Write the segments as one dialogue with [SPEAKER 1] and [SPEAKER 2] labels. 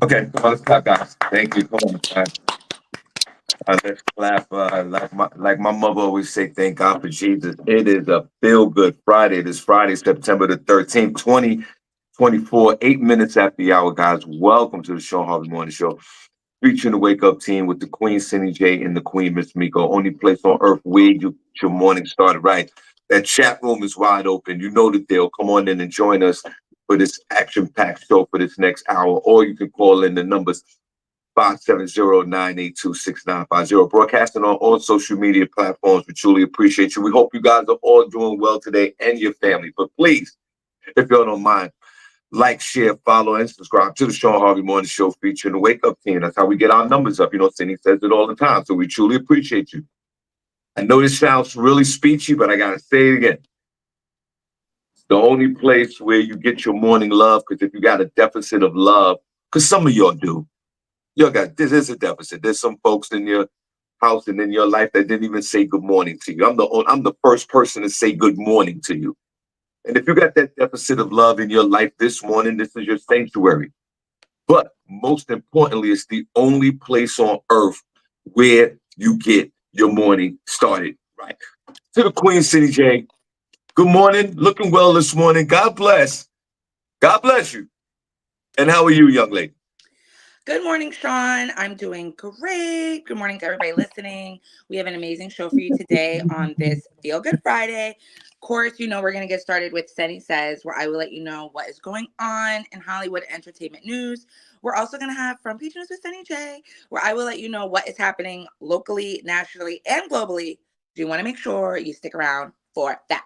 [SPEAKER 1] Okay, come on, let's clap, guys. Thank you. Come on, guys. Let's clap. Like my mother always say, thank God for Jesus. It is a feel good Friday. It is Friday, September the 13th, 2024, 8 minutes after the hour, guys. Welcome to the Shawn Harvey Morning Show. Featuring the Wake Up Team with the Queen SennyJ and the Queen Miss Miko. Only place on earth where you get your morning started right. That chat room is wide open. You know the deal. Come on in and join us for this action-packed show for this next hour. Or you can call in the numbers 570-982-6950. Broadcasting on all social media platforms. We truly appreciate you. We hope you guys are all doing well today and your family. But please, if you don't mind, like, share, follow, and subscribe to the Shawn Harvey Morning Show featuring the Wake Up Team. That's how we get our numbers up. You know, Cindy says it all the time. So we truly appreciate you. I know this sounds really speechy, but I got to say it again. It's the only place where you get your morning love, because if you got a deficit of love, because some of y'all do, this is a deficit. There's some folks in your house and in your life that didn't even say good morning to you. I'm the first person to say good morning to you. And if you got that deficit of love in your life this morning, this is your sanctuary. But most importantly, it's the only place on earth where you get your morning started right. To the Queen SennyJ, good morning. Looking well this morning. God bless. God bless you. And how are you, young lady?
[SPEAKER 2] Good morning, Shawn. I'm doing great. Good morning to everybody listening. We have an amazing show for you today on this Feel Good Friday. Of course, you know we're going to get started with Senny Says, where I will let you know what is going on in Hollywood entertainment news. We're also going to have From Peach News with SennyJ, where I will let you know what is happening locally, nationally, and globally. So you want to make sure you stick around for that.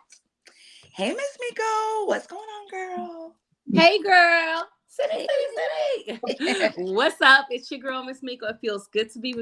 [SPEAKER 2] Hey, Miss Miko, what's going on, girl?
[SPEAKER 3] Hey, girl. City. What's up? It's your girl, Miss Miko. It feels good to be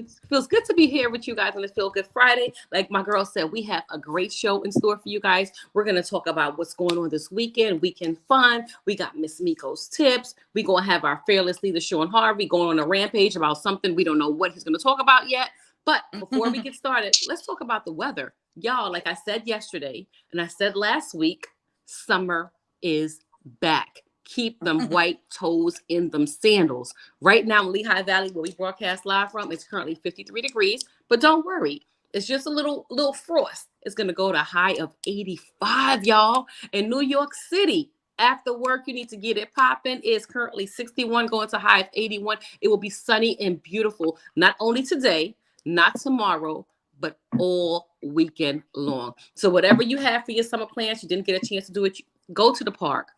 [SPEAKER 3] here with you guys on this Feel Good Friday. Like my girl said, we have a great show in store for you guys. We're gonna talk about what's going on this weekend fun. We got Miss Miko's tips. We're gonna have our fearless leader, Shawn Harvey, going on a rampage about something we don't know what he's gonna talk about yet. But before we get started, let's talk about the weather. Y'all, like I said yesterday, and I said last week, summer is back. Keep them white toes in them sandals. Right now in Lehigh Valley, where we broadcast live from, it's currently 53 degrees. But don't worry, it's just a little frost. It's going to go to a high of 85, y'all. In New York City, after work, you need to get it popping. It's currently 61, going to a high of 81. It will be sunny and beautiful, not only today, not tomorrow, but all weekend long. So whatever you have for your summer plans, you didn't get a chance to do it, go to the park.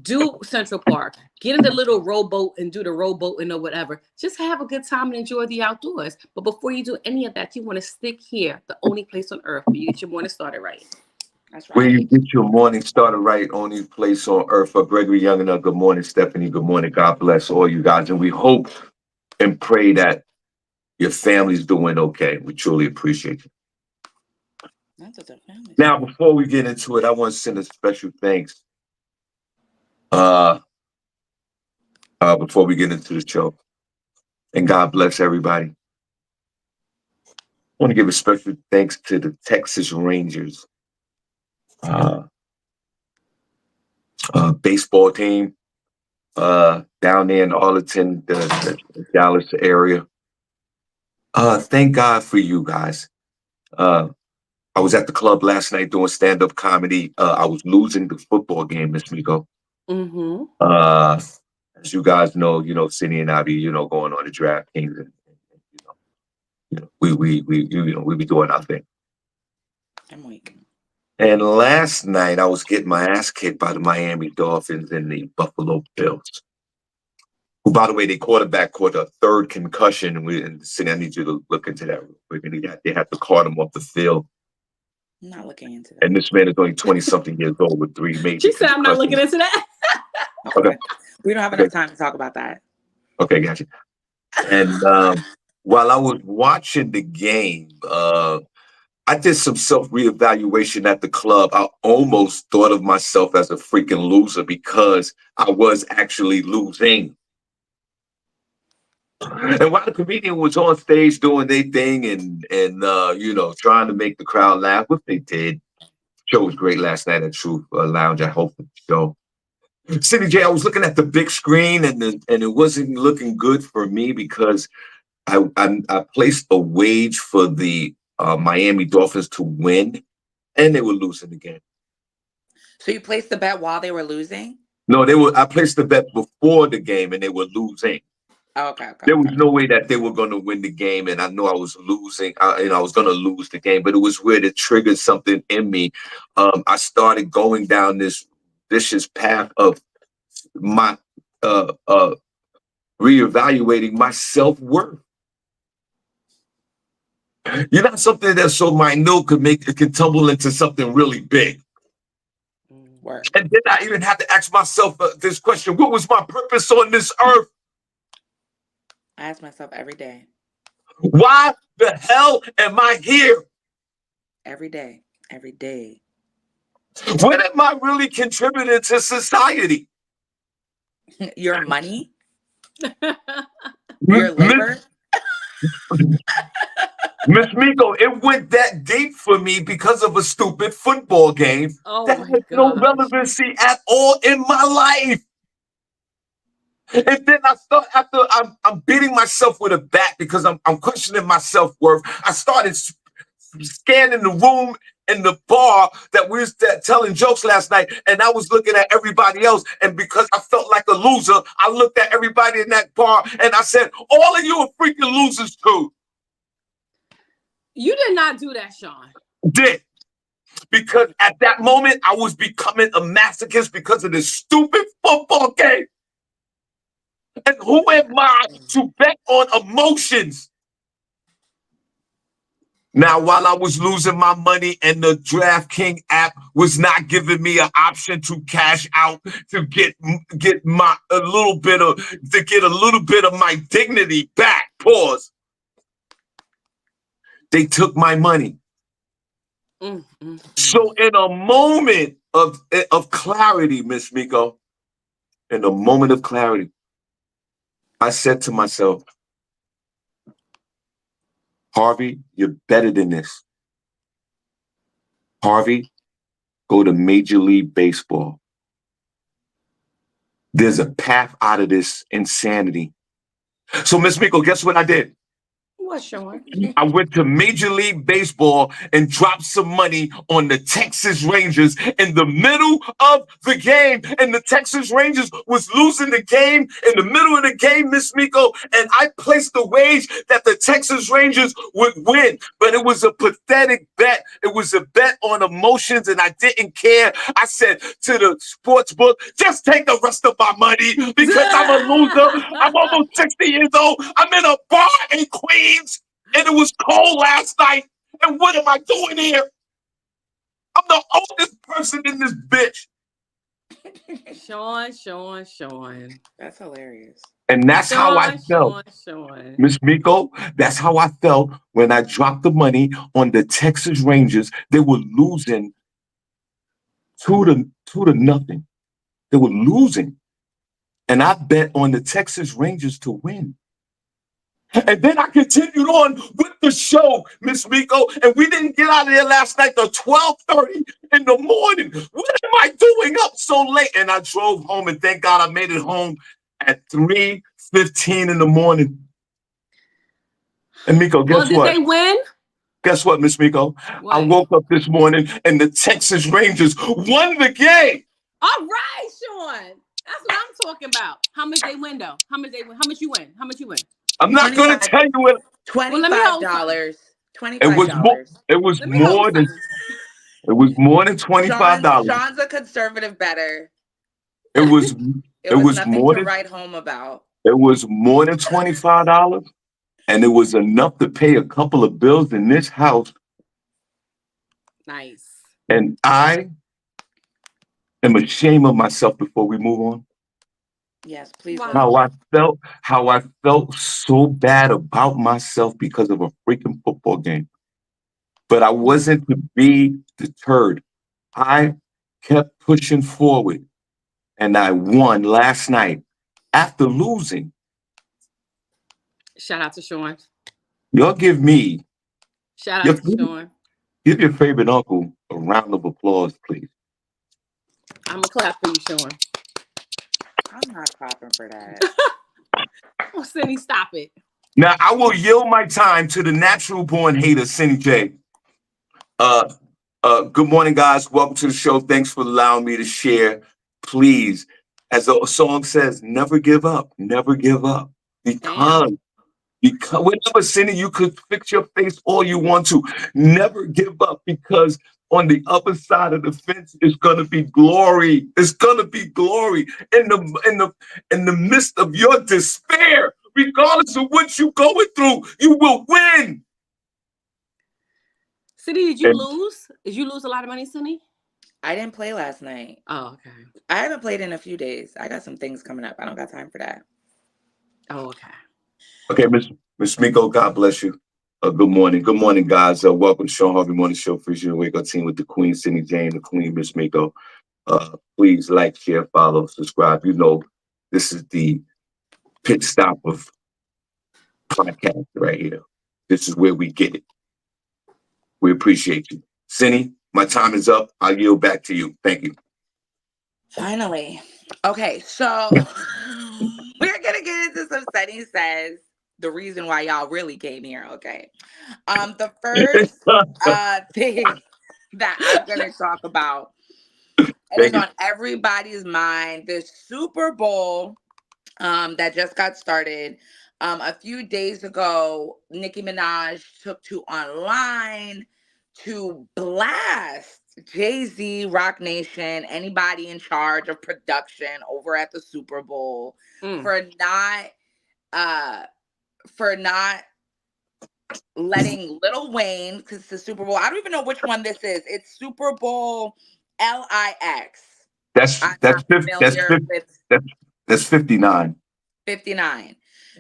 [SPEAKER 3] Do Central Park, get in the little rowboat and do the rowboating or whatever. Just have a good time and enjoy the outdoors. But before you do any of that, you want to stick here, the only place on earth where you get your morning started right.
[SPEAKER 2] That's right.
[SPEAKER 1] Where you get your morning started right, only place on earth. For Gregory Young and good morning, Stephanie. Good morning. God bless all you guys. And we hope and pray that your family's doing okay. We truly appreciate you.
[SPEAKER 2] That's a family.
[SPEAKER 1] Now, before we get into it, I want to send a special thanks before we get into the show. And God bless everybody. I want to give a special thanks to the Texas Rangers baseball team down there in Arlington, the Dallas area. Thank God for you guys. I was at the club last night doing stand-up comedy. I was losing the football game, Miss Miko.
[SPEAKER 3] Mm-hmm.
[SPEAKER 1] As you guys know, Cindy and I be, going on the draft teams, and we be doing our thing.
[SPEAKER 2] I'm waiting.
[SPEAKER 1] And last night I was getting my ass kicked by the Miami Dolphins and the Buffalo Bills. Who, by the way, their quarterback caught a third concussion. And Cindy, I need you to look into that real quick. And they had to cart him off the field.
[SPEAKER 2] I'm not looking into that.
[SPEAKER 1] And this man is only 20-something years old with 3 major
[SPEAKER 3] She said, I'm not looking into that.
[SPEAKER 1] Okay.
[SPEAKER 2] We don't have enough time to talk about that.
[SPEAKER 1] Okay, gotcha. And while I was watching the game, I did some self-reevaluation at the club. I almost thought of myself as a freaking loser because I was actually losing. And while the comedian was on stage doing their thing and trying to make the crowd laugh, which they did. The show was great last night at Truth Lounge. I hope the show. SennyJ, I was looking at the big screen and it wasn't looking good for me because I placed a wage for the Miami Dolphins to win, and they were losing again.
[SPEAKER 2] So you placed the bet while they were losing?
[SPEAKER 1] No, I placed the bet before the game, and they were losing.
[SPEAKER 2] Oh, okay.
[SPEAKER 1] There was no way that they were going to win the game, and I knew I was losing. I was going to lose the game, but it was weird. It triggered something in me. I started going down this vicious path of my reevaluating my self-worth. You're not something that's so minute can tumble into something really big.
[SPEAKER 2] Work.
[SPEAKER 1] And then I even had to ask myself this question: what was my purpose on this earth?
[SPEAKER 2] I ask myself every day.
[SPEAKER 1] Why the hell am I here?
[SPEAKER 2] Every day. Every day.
[SPEAKER 1] What am I really contributing to society?
[SPEAKER 2] Your money? Your labor?
[SPEAKER 1] Miss Miko, it went that deep for me because of a stupid football game that had no relevancy at all in my life. And then I start after I'm beating myself with a bat because I'm questioning my self-worth. I started scanning the room in the bar that we was telling jokes last night, and I was looking at everybody else. And because I felt like a loser, I looked at everybody in that bar and I said, "All of you are freaking losers too."
[SPEAKER 3] You did not do that, Shawn.
[SPEAKER 1] Did. Because at that moment, I was becoming a masochist because of this stupid football game. And who am I to bet on emotions? Now, while I was losing my money and the DraftKings app was not giving me an option to cash out to get a little bit of my dignity back. Pause. They took my money. So in a moment of clarity, Miss Miko, in a moment of clarity, I said to myself, Harvey, you're better than this. Harvey, go to Major League Baseball. There's a path out of this insanity. So, Miss Miko, guess what I did?
[SPEAKER 3] What, Shawn?
[SPEAKER 1] I went to Major League Baseball and dropped some money on the Texas Rangers in the middle of the game. And the Texas Rangers was losing the game in the middle of the game, Miss Miko. And I placed the wage that the Texas Rangers would win. But it was a pathetic bet. It was a bet on emotions, and I didn't care. I said to the sports book, just take the rest of my money because I'm a loser. I'm almost 60 years old. I'm in a bar in Queens. And it was cold last night. And what am I doing here? I'm the oldest person in this bitch.
[SPEAKER 3] Shawn.
[SPEAKER 2] That's hilarious.
[SPEAKER 1] And that's how I felt. Miss Miko, that's how I felt when I dropped the money on the Texas Rangers. They were losing 2-0. They were losing. And I bet on the Texas Rangers to win. And then I continued on with the show, Miss Miko, and we didn't get out of there last night till 12:30 in the morning. What am I doing up so late? And I drove home, and thank God I made it home at 3:15 in the morning. And Miko, guess what?
[SPEAKER 3] Did they win?
[SPEAKER 1] Guess what, Miss Miko? What? I woke up this morning, and the Texas Rangers won the game.
[SPEAKER 3] All right, Shawn. That's what I'm talking about. How much they win, though? How much they win? How much you win? How much you win?
[SPEAKER 1] I'm not going to tell you what.
[SPEAKER 2] $25.
[SPEAKER 1] $25. It was more than $25.
[SPEAKER 2] Shawn's a conservative bettor.
[SPEAKER 1] It was
[SPEAKER 2] nothing
[SPEAKER 1] more
[SPEAKER 2] to
[SPEAKER 1] than
[SPEAKER 2] write home about.
[SPEAKER 1] It was more than $25, and it was enough to pay a couple of bills in this house.
[SPEAKER 3] Nice.
[SPEAKER 1] And I am ashamed of myself before we move on.
[SPEAKER 2] Yes, please.
[SPEAKER 1] How I felt so bad about myself because of a freaking football game. But I wasn't to be deterred. I kept pushing forward, and I won last night after losing.
[SPEAKER 3] Shout out to Shawn.
[SPEAKER 1] Y'all give me.
[SPEAKER 3] Shout out to Shawn.
[SPEAKER 1] Give your favorite uncle a round of applause, please.
[SPEAKER 3] I'm gonna clap for you, Shawn.
[SPEAKER 2] I'm not clapping for that.
[SPEAKER 3] Oh, Cindy, stop it.
[SPEAKER 1] Now, I will yield my time to the natural born hater, SennyJ. Uh, good morning, guys. Welcome to the show. Thanks for allowing me to share. Please, as the song says, never give up. Never give up.
[SPEAKER 3] Damn.
[SPEAKER 1] Because whenever Cindy, you could fix your face all you want to. Never give up, because on the other side of the fence is gonna be glory. It's gonna be glory in the midst of your despair. Regardless of what you're going through, you will win.
[SPEAKER 3] Cindy, did you
[SPEAKER 1] And
[SPEAKER 3] lose? Did you lose a lot of money, Cindy?
[SPEAKER 2] I didn't play last night.
[SPEAKER 3] Oh, okay.
[SPEAKER 2] I haven't played in a few days. I got some things coming up. I don't got time for that.
[SPEAKER 3] Oh, okay.
[SPEAKER 1] okay, Miss Miko, God bless you. Good morning. Good morning, guys. Welcome to Shawn Harvey Morning Show for your Wake Up Team with the Queen, SennyJ, and the Queen, Miss Miko. Please like, share, follow, subscribe. You know, this is the pit stop of podcast right here. This is where we get it. We appreciate you. Cindy, my time is up. I'll yield back to you. Thank you.
[SPEAKER 2] Finally. Okay, so we're gonna get into some Sunny Says, the reason why y'all really came here, okay? The first thing that I'm gonna talk about, and it's
[SPEAKER 1] Thank you.
[SPEAKER 2] on everybody's mind, the Super Bowl that just got started. A few days ago, Nicki Minaj took to online to blast Jay-Z, Rock Nation, anybody in charge of production over at the Super Bowl for not uh for not letting Lil Wayne, because it's the Super Bowl. I don't even know which one this is. It's Super Bowl LIX. I'm not familiar with
[SPEAKER 1] That's 59.
[SPEAKER 2] 59.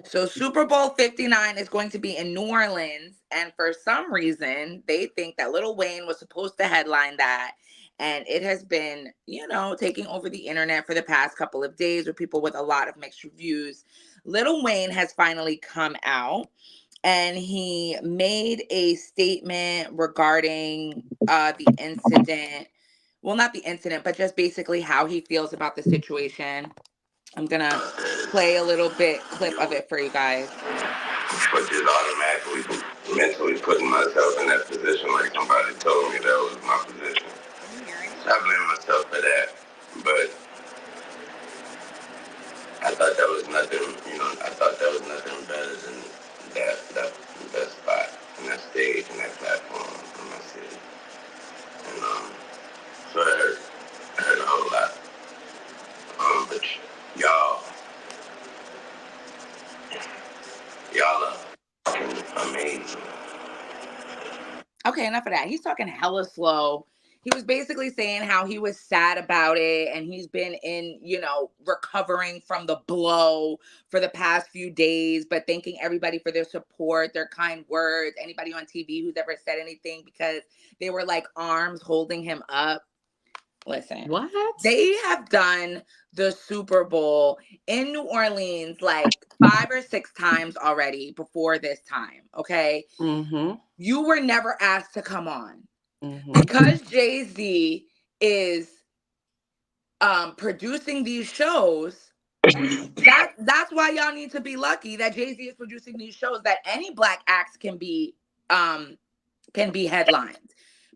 [SPEAKER 2] So Super Bowl 59 is going to be in New Orleans. And for some reason, they think that Lil Wayne was supposed to headline that. And it has been, taking over the internet for the past couple of days with people with a lot of mixed reviews. Lil Wayne has finally come out and he made a statement regarding the incident. Well, not the incident, but just basically how he feels about the situation. I'm gonna play a little clip of it for you guys.
[SPEAKER 4] But just automatically, mentally putting myself in that position, like somebody told me that was my position. So I blame myself for that. But I thought that was nothing, I thought that was nothing better than that spot and that stage and that platform in my city. And so I heard a whole lot. But y'all are amazing.
[SPEAKER 2] Okay, enough of that. He's talking hella slow. He was basically saying how he was sad about it and he's been in, recovering from the blow for the past few days, but thanking everybody for their support, their kind words, anybody on TV who's ever said anything, because they were like arms holding him up. Listen,
[SPEAKER 3] what?
[SPEAKER 2] They have done the Super Bowl in New Orleans like 5 or 6 times already before this time. Okay.
[SPEAKER 3] Mm-hmm.
[SPEAKER 2] You were never asked to come on
[SPEAKER 3] Mm-hmm.
[SPEAKER 2] because Jay-Z is producing these shows. That's why y'all need to be lucky that Jay-Z is producing these shows, that any black acts can be headlined.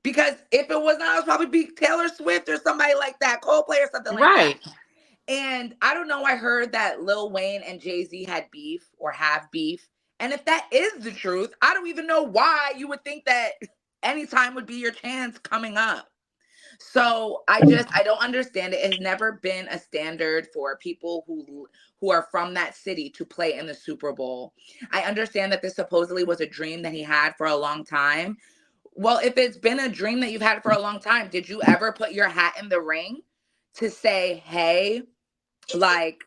[SPEAKER 2] Because if it was not, it would probably be Taylor Swift or somebody like that, Coldplay or something like that. And I don't know, I heard that Lil Wayne and Jay-Z had beef or have beef. And if that is the truth, I don't even know why you would think that any time would be your chance coming up. So I don't understand it. It's never been a standard for people who are from that city to play in the Super Bowl. I understand that this supposedly was a dream that he had for a long time. Well, if it's been a dream that you've had for a long time, did you ever put your hat in the ring to say, hey, like,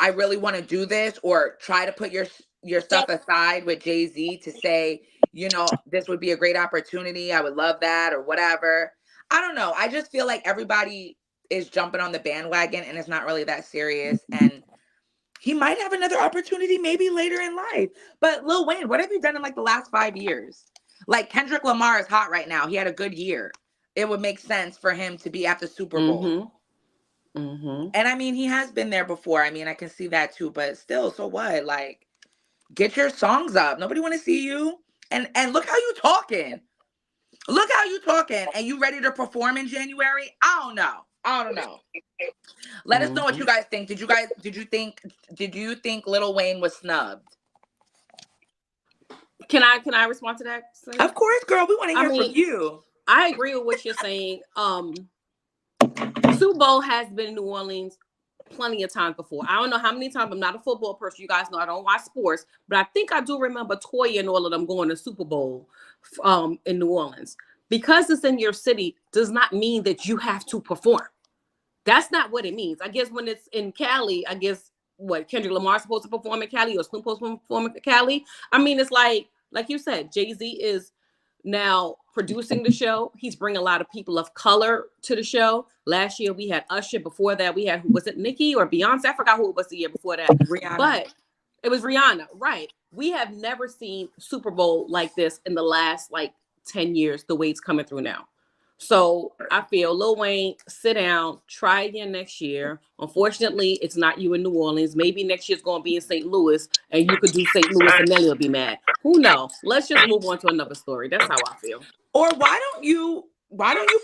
[SPEAKER 2] I really want to do this, or try to put your stuff aside with Jay-Z to say, this would be a great opportunity. I would love that, or whatever. I don't know. I just feel like everybody is jumping on the bandwagon and it's not really that serious. And he might have another opportunity maybe later in life. But Lil Wayne, what have you done in like the last 5 years? Like Kendrick Lamar is hot right now. He had a good year. It would make sense for him to be at the Super Bowl.
[SPEAKER 3] Mm-hmm. Mm-hmm.
[SPEAKER 2] And I mean, he has been there before. I mean, I can see that too, but still, so what? Like, get your songs up. Nobody want to see you. And look how you talking. Look how you talking. And you ready to perform in January? I don't know. I don't know. Let us know what you guys think. Did you think Lil Wayne was snubbed?
[SPEAKER 3] Can I respond to that, Cindy?
[SPEAKER 2] Of course, girl. We want to hear from you.
[SPEAKER 3] I agree with what you're saying. Super Bowl has been in New Orleans plenty of times before. I don't know how many times. I'm not a football person. You guys know I don't watch sports, but I think I do remember Toya and all of them going to Super Bowl in New Orleans. Because it's in your city does not mean that you have to perform. That's not what it means. I guess when it's in Cali, I guess what Kendrick Lamar's supposed to perform in Cali or Snoop supposed to perform in Cali. I mean, it's like you said, Jay-Z is now producing the show. He's bringing a lot of people of color to the show. Last year we had Usher. Before that we had, who was it, Nicki or Beyonce? I forgot who it was the year before that.
[SPEAKER 2] Rihanna.
[SPEAKER 3] But it was Rihanna, right? We have never seen Super Bowl like this in the last 10 years, the way it's coming through now. So I feel Lil Wayne, sit down, try again next year. Unfortunately, it's not you in New Orleans. Maybe next year's going to be in St. Louis and you could do St. Louis and Nelly will be mad. Who knows? Let's just move on to another story. That's how I feel.
[SPEAKER 2] Or why don't you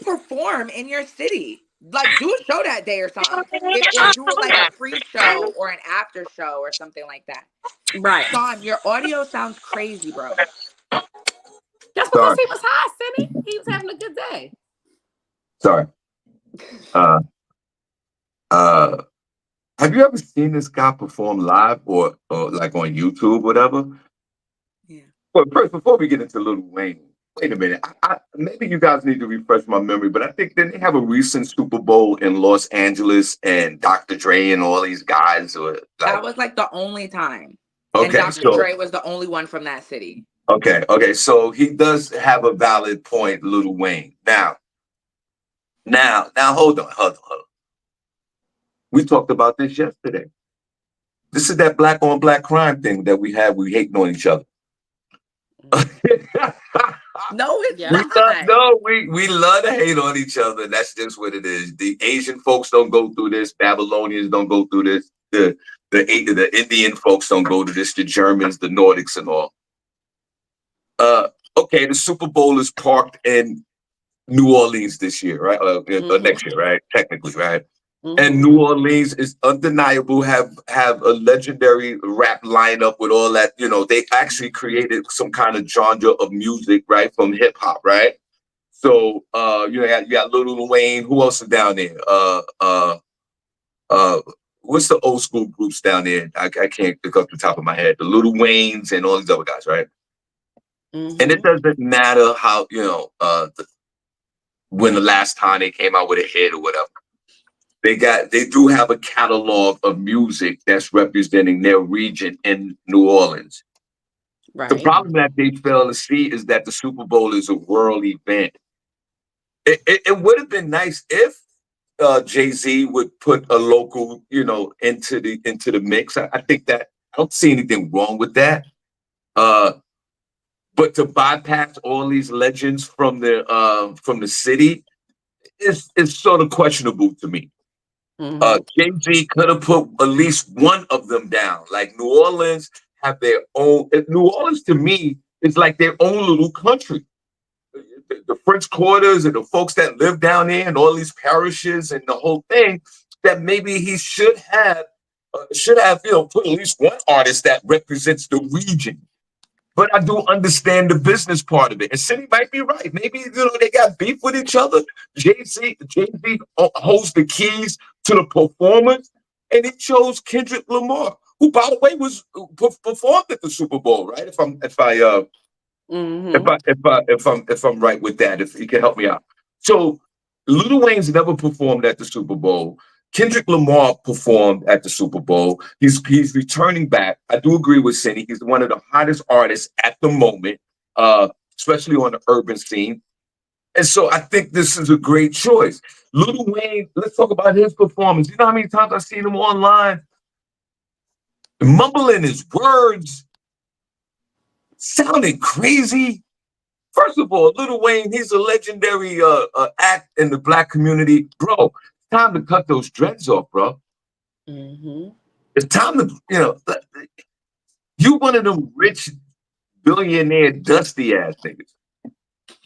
[SPEAKER 2] perform in your city? Like, do a show that day or something. Or do like a pre-show or an after show or something like that.
[SPEAKER 3] Right.
[SPEAKER 2] Shawn, your audio sounds crazy, bro.
[SPEAKER 3] That's because he was high, Cindy. He was having a good day.
[SPEAKER 1] Sorry. Have you ever seen this guy perform live or like on YouTube, whatever?
[SPEAKER 2] Yeah.
[SPEAKER 1] Well, first, before we get into Lil Wayne, wait a minute. Maybe you guys need to refresh my memory, but I think didn't they have a recent Super Bowl in Los Angeles and Dr. Dre and all these guys?
[SPEAKER 2] That was like the only time.
[SPEAKER 1] Okay,
[SPEAKER 2] and Dr. Dre was the only one from that city.
[SPEAKER 1] Okay. So he does have a valid point, Lil Wayne. Now, hold on. We talked about this yesterday. This is that black on black crime thing that we have. We hating on each other.
[SPEAKER 2] No, it's not.
[SPEAKER 1] We love to hate on each other. That's just what it is. The Asian folks don't go through this. Babylonians don't go through this. The Indian folks don't go to this. The Germans, the Nordics, and all. Okay, the Super Bowl is parked in New Orleans this year, right? Next year, right? Technically, right? And New Orleans is undeniable. Have a legendary rap lineup with all that. You know, they actually created some kind of genre of music, right, from hip hop, right? So, you got Lil Wayne. Who else is down there? What's the old school groups down there? I can't pick up the top of my head. The Lil Waynes and all these other guys, right? And it doesn't matter how when the last time they came out with a hit or whatever. They do have a catalog of music that's representing their region in New Orleans. Right. The problem that they fail to see is that the Super Bowl is a world event. It would have been nice if Jay-Z would put a local, into the mix. I think that I don't see anything wrong with that. But to bypass all these legends from the city is sort of questionable to me. Jay-Z could have put at least one of them down. Like New Orleans have their own. New Orleans to me is like their own little country. The French Quarters and the folks that live down there and all these parishes and the whole thing. That maybe he should have put at least one artist that represents the region. But I do understand the business part of it. And Cindy might be right. Maybe, they got beef with each other. Jay-Z holds the keys to the performance, and he chose Kendrick Lamar, who, by the way, was performed at the Super Bowl, right? If I'm right with that, if you can help me out. So Lil Wayne's never performed at the Super Bowl. Kendrick Lamar performed at the Super Bowl. He's returning back. I do agree with Cindy. He's one of the hottest artists at the moment, especially on the urban scene. And so I think this is a great choice. Lil Wayne, let's talk about his performance. You know how many times I've seen him online mumbling his words, sounding crazy. First of all, Lil Wayne, he's a legendary act in the Black community. Bro, time to cut those dreads off, bro.
[SPEAKER 3] Mm-hmm.
[SPEAKER 1] It's time to, you one of them rich billionaire dusty ass niggas.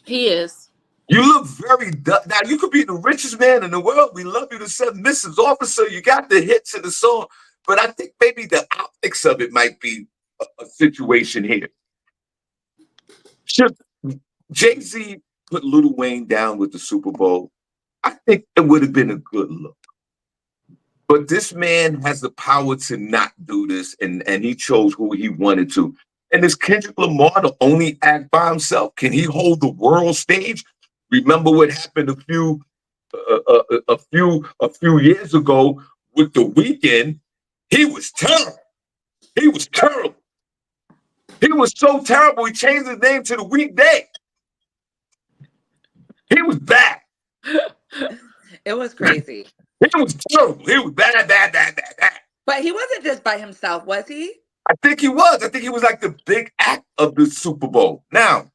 [SPEAKER 3] He is.
[SPEAKER 1] You look very now. You could be the richest man in the world. We love you to say, Mrs. Officer. You got the hits of the song, but I think maybe the optics of it might be a situation here. Should Jay-Z put Lil Wayne down with the Super Bowl? I think it would have been a good look. But this man has the power to not do this, and he chose who he wanted to. And is Kendrick Lamar the only act by himself? Can he hold the world stage? Remember what happened a few years ago with The Weeknd? He was terrible. He was terrible. He was so terrible. He changed his name to The Weekday. He was bad.
[SPEAKER 2] It was crazy.
[SPEAKER 1] He was terrible. He was bad.
[SPEAKER 2] But he wasn't just by himself, was he?
[SPEAKER 1] I think he was. I think he was like the big act of the Super Bowl. Now,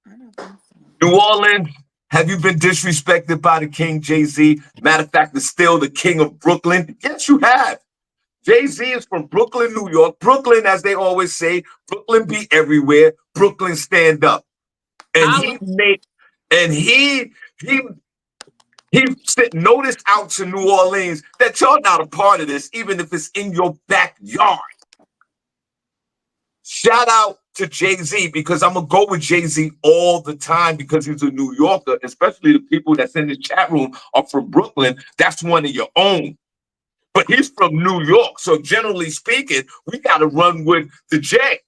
[SPEAKER 2] I don't think so.
[SPEAKER 1] New Orleans, have you been disrespected by the King Jay-Z? Matter of fact, is still the king of Brooklyn? Yes, you have. Jay-Z is from Brooklyn, New York. Brooklyn, as they always say, Brooklyn be everywhere. Brooklyn stand up. And he sent notice out to New Orleans that y'all not a part of this, even if it's in your backyard. Shout out to Jay-Z, because I'm going to go with Jay-Z all the time because he's a New Yorker, especially the people that's in the chat room are from Brooklyn. That's one of your own. But he's from New York. So generally speaking, we got to run with the J.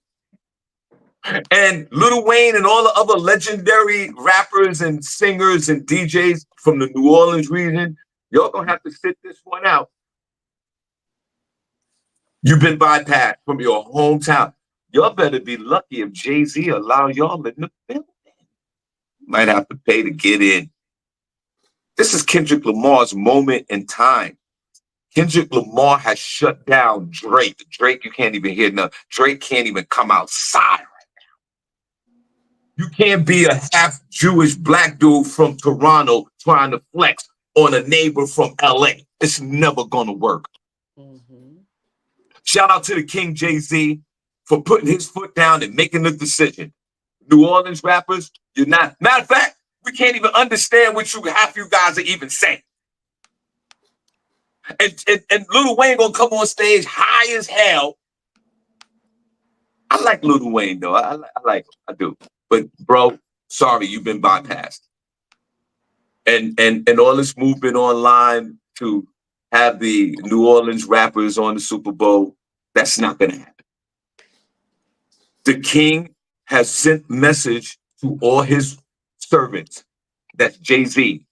[SPEAKER 1] And Lil Wayne and all the other legendary rappers and singers and DJs from the New Orleans region, y'all going to have to sit this one out. You've been bypassed from your hometown. Y'all better be lucky if Jay-Z allow y'all in the building. Might have to pay to get in. This is Kendrick Lamar's moment in time. Kendrick Lamar has shut down Drake. Drake, you can't even hear nothing. Drake can't even come outside right now. You can't be a half Jewish black dude from Toronto trying to flex on a neighbor from LA. It's never gonna work.
[SPEAKER 3] Mm-hmm.
[SPEAKER 1] Shout out to the King Jay-Z for putting his foot down and making the decision. New Orleans rappers, you're not. Matter of fact, we can't even understand what half you guys are even saying. And Lil Wayne gonna come on stage high as hell. I like Lil Wayne though. I like him. I do. But bro, sorry, you've been bypassed. And all this movement online to have the New Orleans rappers on the Super Bowl, that's not gonna happen. The king has sent message to all his servants that Jay-Z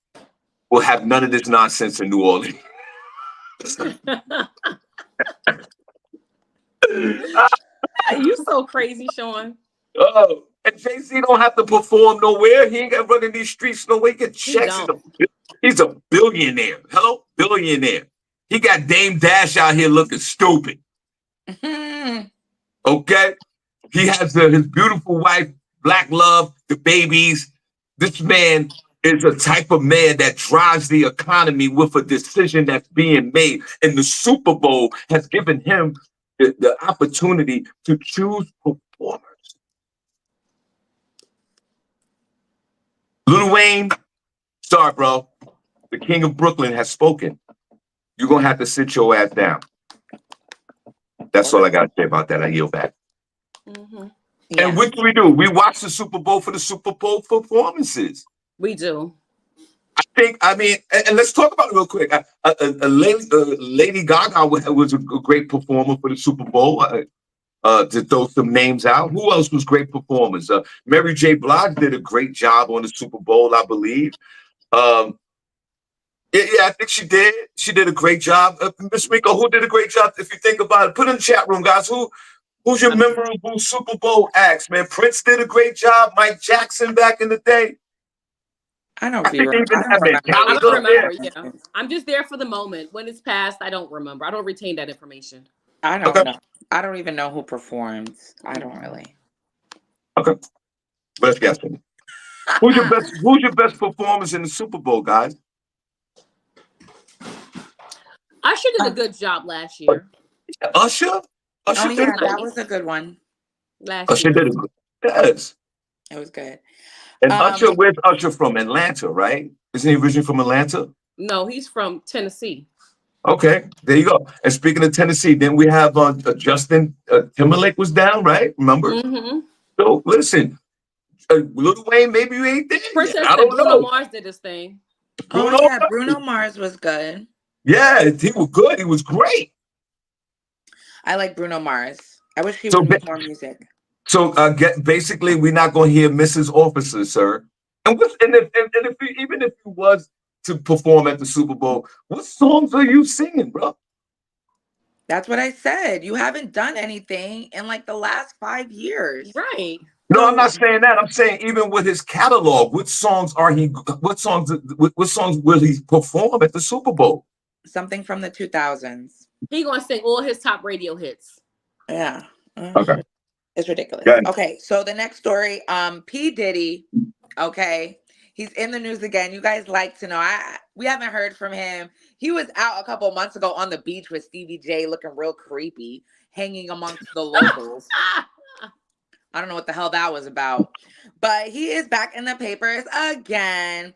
[SPEAKER 1] will have none of this nonsense in New Orleans.
[SPEAKER 3] You so crazy, Shawn.
[SPEAKER 1] Oh, and Jay-Z don't have to perform nowhere. He ain't got to run in these streets nowhere. He get checks. He's a billionaire. Hello? Billionaire. He got Dame Dash out here looking stupid. Okay? He has his beautiful wife, Black Love, the babies. This man is a type of man that drives the economy with a decision that's being made. And the Super Bowl has given him the opportunity to choose performers. Lil Wayne, sorry, bro. The king of Brooklyn has spoken. You're going to have to sit your ass down. That's all I got to say about that. I yield back.
[SPEAKER 3] Mm-hmm.
[SPEAKER 2] Yeah.
[SPEAKER 1] And what do? We watch the Super Bowl for the Super Bowl performances.
[SPEAKER 3] We do.
[SPEAKER 1] I mean, and let's talk about it real quick. Lady Gaga was a great performer for the Super Bowl. To throw some names out. Who else was great performers? Mary J. Blige did a great job on the Super Bowl, I believe. Yeah, I think she did. She did a great job. Miss Miko, who did a great job? If you think about it, put in the chat room, guys. Who's your memorable Super Bowl acts, man? Prince did a great job. Mike Jackson back in the day.
[SPEAKER 2] I don't
[SPEAKER 1] think even
[SPEAKER 2] remember.
[SPEAKER 3] I don't remember. Yeah, I'm just there for the moment. When it's past, I don't remember. I don't retain that information.
[SPEAKER 2] I don't know. I don't even know who performs. I don't really.
[SPEAKER 1] Okay, let's guess. Who's your best performance in the Super Bowl, guys?
[SPEAKER 3] did a good job last year.
[SPEAKER 1] Usher? Usher
[SPEAKER 2] Oh
[SPEAKER 1] did
[SPEAKER 2] yeah,
[SPEAKER 1] it.
[SPEAKER 2] that was a good one.
[SPEAKER 3] Last
[SPEAKER 1] Usher
[SPEAKER 3] year.
[SPEAKER 1] did it good. Yes.
[SPEAKER 2] It was good.
[SPEAKER 1] And
[SPEAKER 2] Um,
[SPEAKER 1] Usher, where's Usher from? Atlanta, right? Isn't he originally from Atlanta?
[SPEAKER 3] No, he's from Tennessee.
[SPEAKER 1] Okay, there you go. And speaking of Tennessee, then we have Justin Timberlake was down, right? Remember?
[SPEAKER 3] Mm-hmm.
[SPEAKER 1] So listen, Lil Wayne, maybe you ain't there yet.
[SPEAKER 3] Princess
[SPEAKER 1] I
[SPEAKER 3] said
[SPEAKER 1] don't
[SPEAKER 3] Bruno
[SPEAKER 1] know.
[SPEAKER 3] Mars did his thing.
[SPEAKER 2] oh
[SPEAKER 1] Bruno,
[SPEAKER 2] yeah, Bruno Mars was good.
[SPEAKER 1] yeah, he was good. He was great.
[SPEAKER 2] I like Bruno Mars. I wish he
[SPEAKER 1] So,
[SPEAKER 2] would make more music.
[SPEAKER 1] basically, we're not going to hear Mrs. Officer, sir. And if even if you was to perform at the Super Bowl, what songs are you singing, bro?
[SPEAKER 2] That's what I said. You haven't done anything in like the last 5 years.
[SPEAKER 3] Right.
[SPEAKER 1] No, I'm
[SPEAKER 2] So
[SPEAKER 1] not saying that. I'm saying even with his catalog, what songs are he? What songs will he perform at the Super Bowl?
[SPEAKER 2] something from the 2000s.
[SPEAKER 3] He gonna sing all his top radio hits.
[SPEAKER 2] Yeah.
[SPEAKER 1] Okay,
[SPEAKER 2] It's ridiculous.
[SPEAKER 1] good.
[SPEAKER 2] Okay, so the next story, P. Diddy, okay. He's in the news again. You guys like to know. We haven't heard from him. He was out a couple months ago on the beach with Stevie J looking real creepy, hanging amongst the locals. I don't know what the hell that was about. But he is back in the papers again.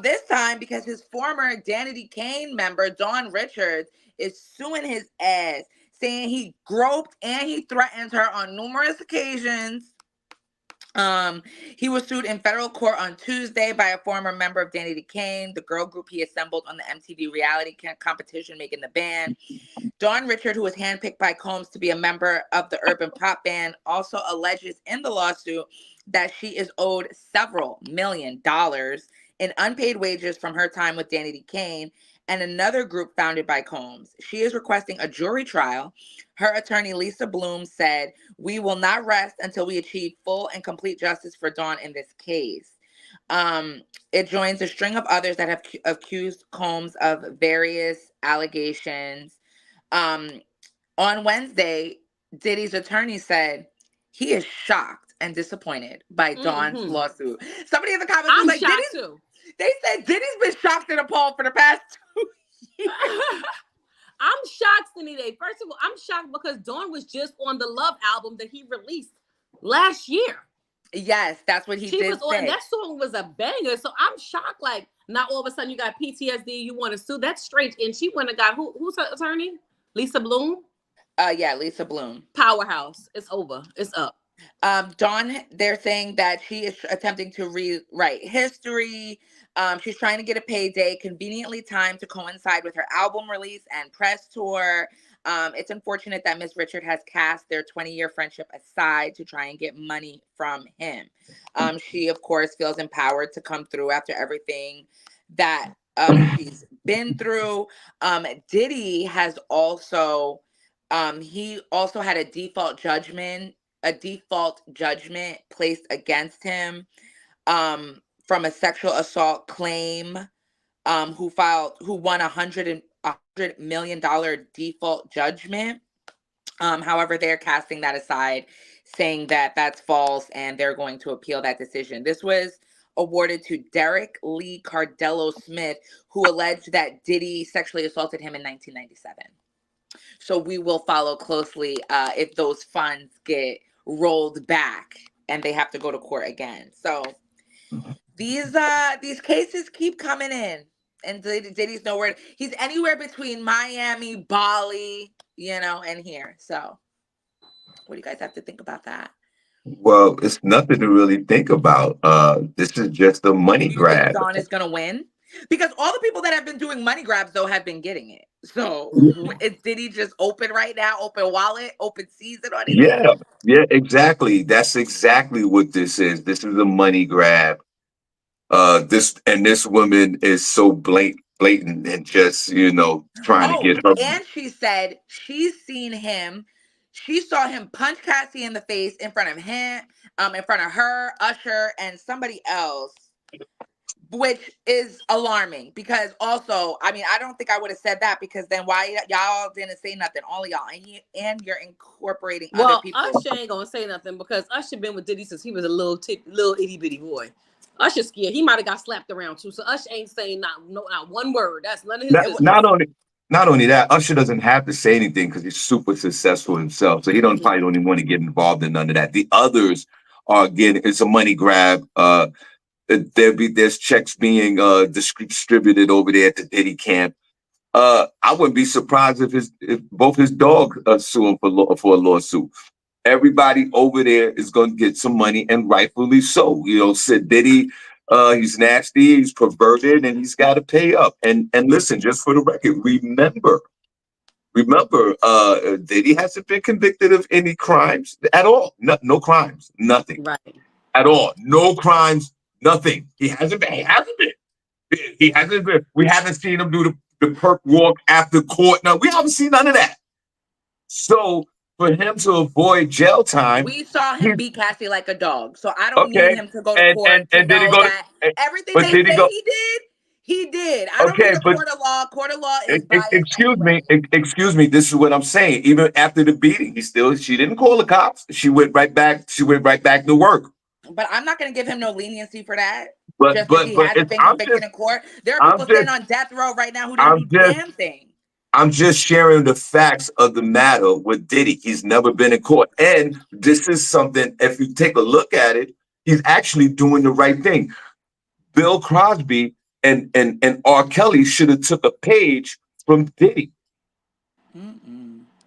[SPEAKER 2] This time because his former Danity Kane member, Dawn Richards, is suing his ass, saying he groped and he threatened her on numerous occasions. He was sued in federal court on Tuesday by a former member of Danity Kane, the girl group he assembled on the MTV reality competition Making the Band. Dawn Richard, who was handpicked by Combs to be a member of the urban pop band, also alleges in the lawsuit that she is owed several $1 million in unpaid wages from her time with Danity Kane and another group founded by Combs. She is requesting a jury trial. Her attorney, Lisa Bloom, said, "We will not rest until we achieve full and complete justice for Dawn in this case." It joins a string of others that have accused Combs of various allegations. On Wednesday, Diddy's attorney said he is shocked and disappointed by Dawn's lawsuit. Somebody in the comments was
[SPEAKER 3] I'm
[SPEAKER 2] like,
[SPEAKER 3] shocked too.
[SPEAKER 2] They said Diddy's been shocked and appalled for the past 2 years.
[SPEAKER 3] I'm shocked, SennyJ. First of all, I'm shocked because Dawn was just on the Love album that he released last year.
[SPEAKER 2] Yes, that's what
[SPEAKER 3] She was on. That song was a banger. So I'm shocked. Like, not all of a sudden you got PTSD, you want to sue. That's strange. And she went and got who's her attorney? Lisa Bloom?
[SPEAKER 2] Yeah, Lisa Bloom.
[SPEAKER 3] Powerhouse. It's over. It's up.
[SPEAKER 2] Dawn, they're saying that she is attempting to rewrite history. She's trying to get a payday conveniently timed to coincide with her album release and press tour. It's unfortunate that Miss Richard has cast their 20-year friendship aside to try and get money from him. She, of course, feels empowered to come through after everything that she's been through. Diddy has also, he also had a default judgment placed against him from a sexual assault claim, who won $100 million default judgment. However, they're casting that aside, saying that that's false and they're going to appeal that decision. This was awarded to Derek Lee Cardello Smith, who alleged that Diddy sexually assaulted him in 1997. So we will follow closely if those funds get rolled back and they have to go to court again. So these cases keep coming in, and Diddy's nowhere. He's anywhere between Miami, Bali, and here. So what do you guys have to think about that?
[SPEAKER 1] Well, it's nothing to really think about. This is just a money
[SPEAKER 2] Do you think
[SPEAKER 1] grab.
[SPEAKER 2] Dawn is gonna win? Because all the people that have been doing money grabs though have been getting it. So is Diddy just open right now? Open wallet, open season on his hands?
[SPEAKER 1] Yeah, exactly. That's exactly what this is. This is a money grab. This woman is so blatant and just trying to get her.
[SPEAKER 2] And she said she's seen him. She saw him punch Cassie in the face in front of him, in front of her, Usher, and somebody else, which is alarming because also, I mean, I don't think I would have said that because then why y'all didn't say nothing, all of y'all, and you're incorporating other people.
[SPEAKER 3] Usher ain't gonna say nothing because Usher been with Diddy since he was a little itty bitty boy. Usher scared. He might have got slapped around too. So Usher ain't saying not one word. That's none of his business.
[SPEAKER 1] Not only Not only that, Usher doesn't have to say anything because he's super successful himself. So he probably don't even want to get involved in none of that. The others are again, it's a money grab. There's checks being distributed over there at the Diddy camp. I wouldn't be surprised if both his dogs sue him for a lawsuit. Everybody over there is going to get some money, and rightfully so. You know, Sid Diddy, he's nasty, he's perverted, and he's got to pay up. And listen, just for the record, remember, Diddy hasn't been convicted of any crimes at all. No crimes, nothing
[SPEAKER 3] Right.
[SPEAKER 1] at all. No crimes, nothing. He hasn't been. He hasn't been. He hasn't been. We haven't seen him do the perk walk after court. No, we haven't seen none of that. So for him to avoid jail time,
[SPEAKER 2] We saw him beat Cassie like a dog, so I don't need
[SPEAKER 1] okay.
[SPEAKER 2] him to go to court to
[SPEAKER 1] And did he
[SPEAKER 2] know
[SPEAKER 1] go?
[SPEAKER 2] that everything
[SPEAKER 1] But
[SPEAKER 2] they
[SPEAKER 1] did he
[SPEAKER 2] say
[SPEAKER 1] go?
[SPEAKER 2] he did. I don't
[SPEAKER 1] Okay,
[SPEAKER 2] need a
[SPEAKER 1] but
[SPEAKER 2] court of law. Court of law is biased
[SPEAKER 1] excuse
[SPEAKER 2] anyway.
[SPEAKER 1] me, excuse me. This is what I'm saying. Even after the beating, she didn't call the cops. She went right back. She went right back to work.
[SPEAKER 2] But I'm not going to give him no leniency for that.
[SPEAKER 1] But
[SPEAKER 2] Just because he hasn't
[SPEAKER 1] it's
[SPEAKER 2] been convicted in court. There are people sitting on death row right now who didn't do damn thing.
[SPEAKER 1] I'm just sharing the facts of the matter with Diddy. He's never been in court. And this is something, if you take a look at it, he's actually doing the right thing. Bill Crosby and R. Kelly should have took a page from Diddy.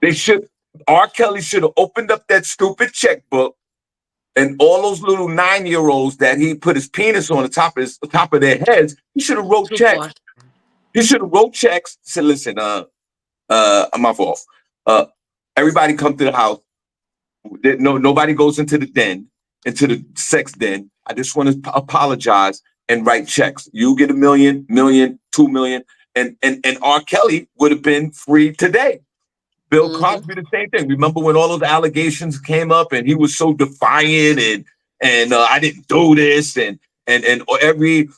[SPEAKER 1] They should. R. Kelly should have opened up that stupid checkbook, and all those little 9-year-olds that he put his penis on the top of their heads. He should have wrote checks. He should have wrote checks. Said, "Listen, I'm off. Everybody come to the house. Nobody goes into the den, into the sex den. I just want to apologize and write checks. You get $1 million, 2 million, and R. Kelly would have been free today. Bill Cosby, the same thing. Remember when all those allegations came up and he was so defiant and I didn't do this and every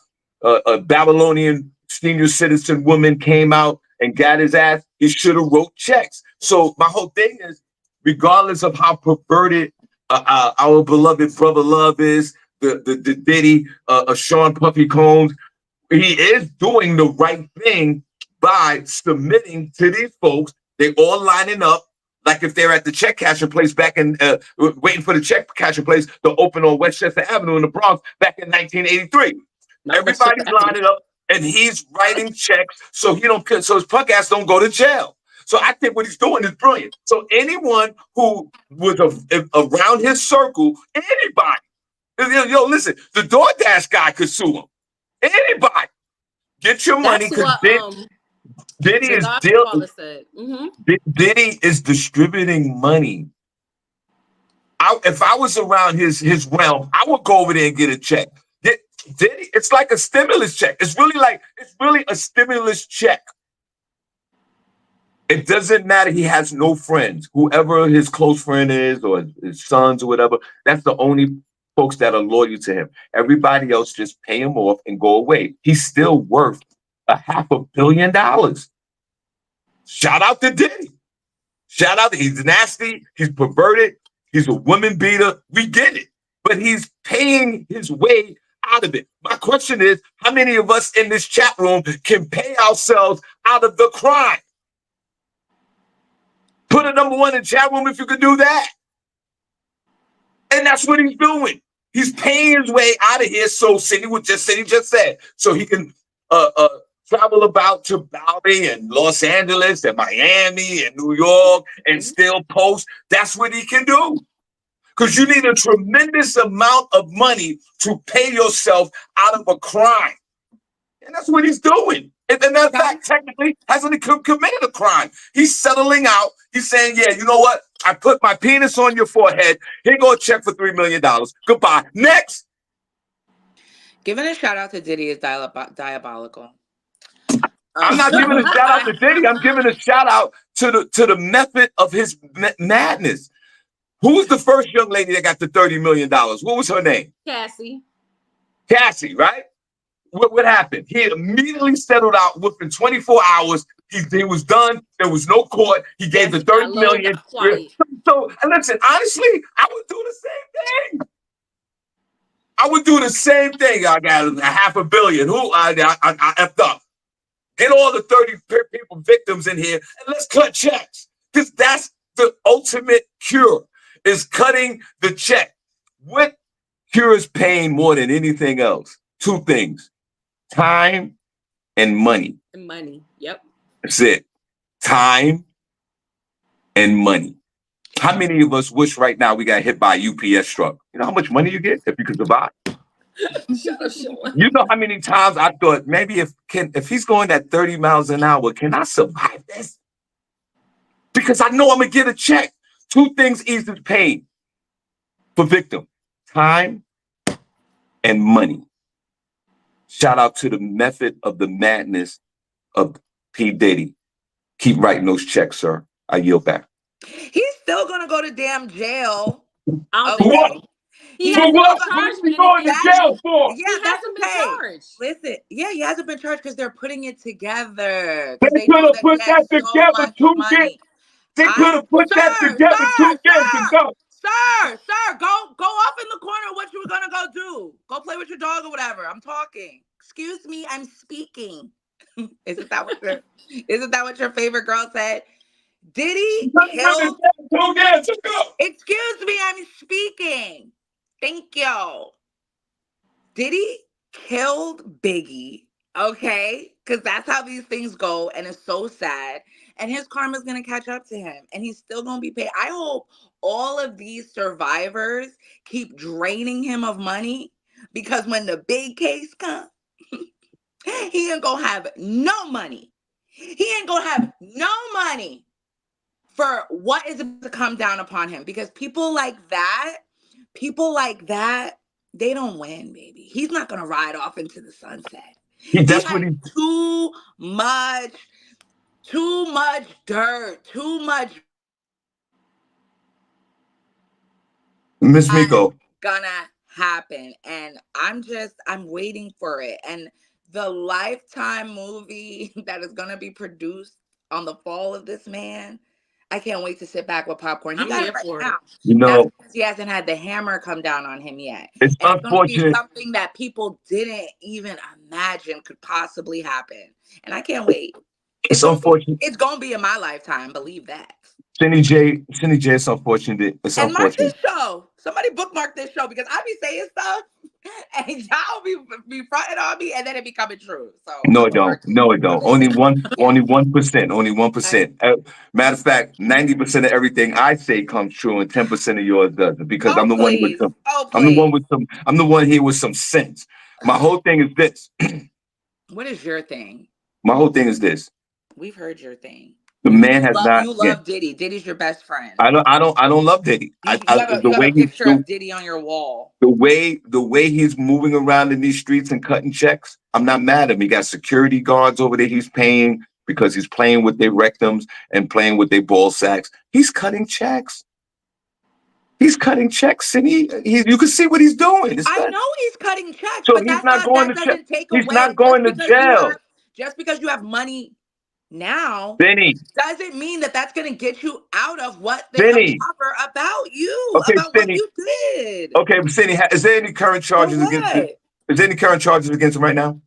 [SPEAKER 1] Babylonian senior citizen woman came out and got his ass. He should have wrote checks. So my whole thing is, regardless of how perverted our beloved brother Love is, the Diddy, Sean Puffy Combs, he is doing the right thing by submitting to these folks. They all lining up like if they're at the check casher place back in, waiting for the check casher place to open on Westchester Avenue in the Bronx back in 1983. Everybody's lining up, and he's writing checks so his punk ass don't go to jail. So I think what he's doing is brilliant. So anyone who was around his circle, anybody, yo, listen, the DoorDash guy could sue him. Anybody, get your money because Diddy is distributing money. If I was around his realm, I would go over there and get a check. Diddy, it's like a stimulus check. It's really a stimulus check. It doesn't matter. He has no friends. Whoever his close friend is, or his sons, or whatever, that's the only folks that are loyal to him. Everybody else just pay him off and go away. He's still worth $500 million. Shout out to Diddy. Shout out. He's nasty. He's perverted. He's a woman beater. We get it. But he's paying his way out of it. My question is, how many of us in this chat room can pay ourselves out of the crime? Put a number 1 in chat room if you could do that. And that's what he's doing. He's paying his way out of here. So Cindy just said, so he can travel about to Bali and Los Angeles and Miami and New York and still post. That's what he can do. Because you need a tremendous amount of money to pay yourself out of a crime. And that's what he's doing. And that fact, technically, hasn't committed a crime. He's settling out. He's saying, yeah, you know what? I put my penis on your forehead. Here go a check for $3 million. Goodbye. Next.
[SPEAKER 2] Giving a shout out to Diddy is diabolical.
[SPEAKER 1] I'm not giving a shout out to Diddy. I'm giving a shout out to the method of his madness. Who was the first young lady that got the $30 million? What was her name?
[SPEAKER 3] Cassie,
[SPEAKER 1] right? What happened? He immediately settled out within 24 hours. He was done. There was no court. He gave the $30 million. So, and listen, honestly, I would do the same thing. I would do the same thing. I got $500 million. I effed up. Get all the 30 people victims in here and let's cut checks. Because that's the ultimate cure, is cutting the check. What cures pain more than anything else? Two things: time and money.
[SPEAKER 3] Money. Yep.
[SPEAKER 1] That's it. Time and money. How many of us wish right now we got hit by a UPS truck? You know how much money you get if you could survive?
[SPEAKER 3] Shut up, Shawn.
[SPEAKER 1] You know how many times I thought maybe if he's going at 30 miles an hour, can I survive this? Because I know I'm gonna get a check. Two things ease the pain for victim: time and money. Shout out to the method of the madness of P. Diddy. Keep writing those checks, sir. I yield back.
[SPEAKER 2] He's still gonna go to damn jail.
[SPEAKER 3] I don't
[SPEAKER 2] Okay.
[SPEAKER 3] think so. He
[SPEAKER 1] For
[SPEAKER 3] hasn't
[SPEAKER 1] what?
[SPEAKER 3] been
[SPEAKER 1] What
[SPEAKER 3] charged
[SPEAKER 1] is
[SPEAKER 3] with
[SPEAKER 1] he going to
[SPEAKER 3] anything.
[SPEAKER 1] jail for?
[SPEAKER 2] Yeah,
[SPEAKER 3] He
[SPEAKER 2] that's
[SPEAKER 3] hasn't been
[SPEAKER 2] okay.
[SPEAKER 3] charged.
[SPEAKER 2] Listen, yeah, he hasn't been charged because they're putting it together.
[SPEAKER 1] They
[SPEAKER 2] Because they
[SPEAKER 1] could
[SPEAKER 2] know
[SPEAKER 1] have
[SPEAKER 2] that
[SPEAKER 1] put
[SPEAKER 2] he has
[SPEAKER 1] that
[SPEAKER 2] so
[SPEAKER 1] together
[SPEAKER 2] much
[SPEAKER 1] 2 years.
[SPEAKER 2] money.
[SPEAKER 1] They could have put that together 2 years ago.
[SPEAKER 2] Sir, go off in the corner. What you were gonna go do? Go play with your dog or whatever. I'm talking. Excuse me, I'm speaking. Isn't that what your favorite girl said? Diddy killed.
[SPEAKER 1] 2 years ago.
[SPEAKER 2] Excuse me, I'm speaking. Thank you. Diddy killed Biggie, okay? Because that's how these things go, and it's so sad. And his karma's gonna catch up to him, and he's still gonna be paid. I hope all of these survivors keep draining him of money, because when the big case comes, he ain't gonna have no money. He ain't gonna have no money for what is about to come down upon him, because people like that, they don't win, baby. He's not gonna ride off into the sunset. He
[SPEAKER 1] That's
[SPEAKER 2] has
[SPEAKER 1] what he.
[SPEAKER 2] too much dirt, too much
[SPEAKER 1] Miss Miko.
[SPEAKER 2] gonna happen. And I'm waiting for it. And the Lifetime movie that is gonna be produced on the fall of this man, I can't wait to sit back with popcorn. He
[SPEAKER 3] I'm
[SPEAKER 2] got
[SPEAKER 3] here
[SPEAKER 2] it right
[SPEAKER 3] for
[SPEAKER 2] now.
[SPEAKER 3] it.
[SPEAKER 1] You
[SPEAKER 2] That's
[SPEAKER 1] know,
[SPEAKER 2] because he hasn't had the hammer come down on him yet.
[SPEAKER 1] it's
[SPEAKER 2] And it's gonna be
[SPEAKER 1] unfortunate.
[SPEAKER 2] something that people didn't even imagine could possibly happen. And I can't wait.
[SPEAKER 1] It's unfortunate.
[SPEAKER 2] It's gonna be in my lifetime, believe that.
[SPEAKER 1] SennyJ, it's unfortunate. It's
[SPEAKER 2] And mark
[SPEAKER 1] unfortunate.
[SPEAKER 2] this show. Somebody bookmark this show, because I be saying stuff and y'all be fronting on me, and then it be coming true. So
[SPEAKER 1] No,
[SPEAKER 2] I'm
[SPEAKER 1] it
[SPEAKER 2] gonna
[SPEAKER 1] don't.
[SPEAKER 2] mark it.
[SPEAKER 1] No, it don't. Only
[SPEAKER 2] Yeah.
[SPEAKER 1] 1%. Only 1%. Matter of fact, 90% of everything I say comes true, and 10% of yours doesn't. Because
[SPEAKER 2] Oh
[SPEAKER 1] I'm the one with
[SPEAKER 2] please.
[SPEAKER 1] some.
[SPEAKER 2] Oh
[SPEAKER 1] I'm the one
[SPEAKER 2] please.
[SPEAKER 1] with some. I'm the one here with some sense. My whole thing is this.
[SPEAKER 2] What is your thing?
[SPEAKER 1] My whole thing is this.
[SPEAKER 2] We've heard your thing.
[SPEAKER 1] The man has not.
[SPEAKER 2] You
[SPEAKER 1] Yeah,
[SPEAKER 2] love Diddy. Diddy's your best friend.
[SPEAKER 1] I don't love Diddy.
[SPEAKER 2] You have a picture of Diddy on your wall.
[SPEAKER 1] The way he's moving around in these streets and cutting checks, I'm not mad at him. He got security guards over there he's paying because he's playing with their rectums and playing with their ball sacks. He's cutting checks. He's cutting checks, and you can see what he's doing.
[SPEAKER 2] I know he's cutting checks,
[SPEAKER 1] So
[SPEAKER 2] but
[SPEAKER 1] he's not going to
[SPEAKER 2] doesn't take
[SPEAKER 1] he's
[SPEAKER 2] away
[SPEAKER 1] not going to jail.
[SPEAKER 2] just because you have money now,
[SPEAKER 1] Benny,
[SPEAKER 2] doesn't mean that that's going to get you out of what they
[SPEAKER 1] Benny.
[SPEAKER 2] uncover about you,
[SPEAKER 1] Okay,
[SPEAKER 2] about
[SPEAKER 1] Benny.
[SPEAKER 2] what you did.
[SPEAKER 1] Okay, Benny, is there any current charges against him? Is there any current charges against him right now?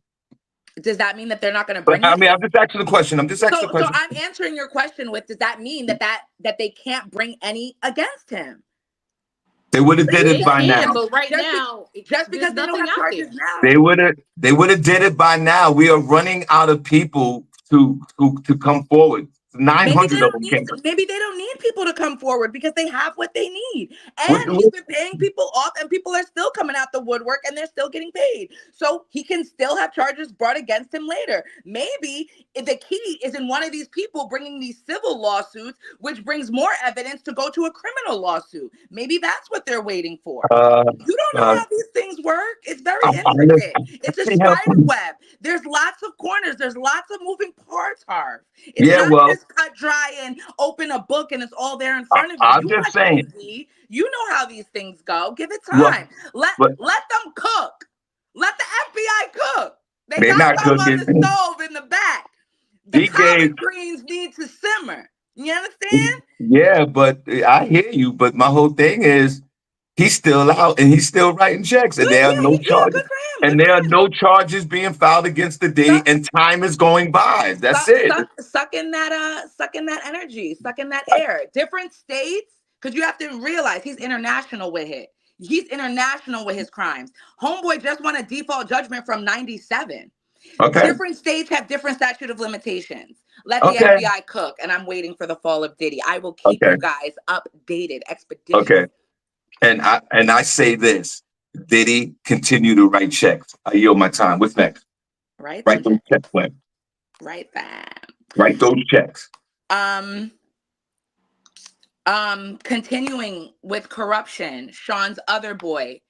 [SPEAKER 2] Does that mean that they're not going to bring
[SPEAKER 1] I mean, I'm just asking the question.
[SPEAKER 2] So I'm answering your question with, does that mean that they can't bring any against him?
[SPEAKER 1] They would have did it by now.
[SPEAKER 3] But right now,
[SPEAKER 2] just because they don't have charges now,
[SPEAKER 1] they would have did it by now. We are running out of people to come forward. 900 of them came.
[SPEAKER 2] Maybe they don't need people to come forward because they have what they need. And he's been paying people off, and people are still coming out the woodwork, and they're still getting paid. So he can still have charges brought against him later. Maybe the key is in one of these people bringing these civil lawsuits, which brings more evidence to go to a criminal lawsuit. Maybe that's what they're waiting for. You don't know how these things work. It's very intricate. It's a spider web. There's lots of corners. There's lots of moving parts, Harv. It's not just cut dry and open a book and it's all there in front of you.
[SPEAKER 1] I'm just saying.
[SPEAKER 2] TV. You know how these things go. Give it time. Let them cook. Let the FBI cook. They're not cooking on the stove in the back. The collard greens need to simmer. You understand?
[SPEAKER 1] Yeah, but I hear you. But my whole thing is he's still out and he's still writing checks, and there are no charges. And there are no charges being filed against the D, and time is going by. That's it.
[SPEAKER 2] Sucking that energy, sucking that air. Different states, because you have to realize he's international with it. He's international with his crimes. Homeboy just won a default judgment from 97.
[SPEAKER 1] Okay.
[SPEAKER 2] Different states have different statute of limitations. Let the
[SPEAKER 1] Okay.
[SPEAKER 2] FBI cook, and I'm waiting for the fall of Diddy. I will keep
[SPEAKER 1] Okay.
[SPEAKER 2] you guys updated expeditiously.
[SPEAKER 1] Okay. And I say this: Diddy, continue to write checks. I yield my time. What's next?
[SPEAKER 2] Right.
[SPEAKER 1] Write those checks, Glenn.
[SPEAKER 2] Right back.
[SPEAKER 1] Write those checks.
[SPEAKER 2] Continuing with corruption, Shawn's other boy,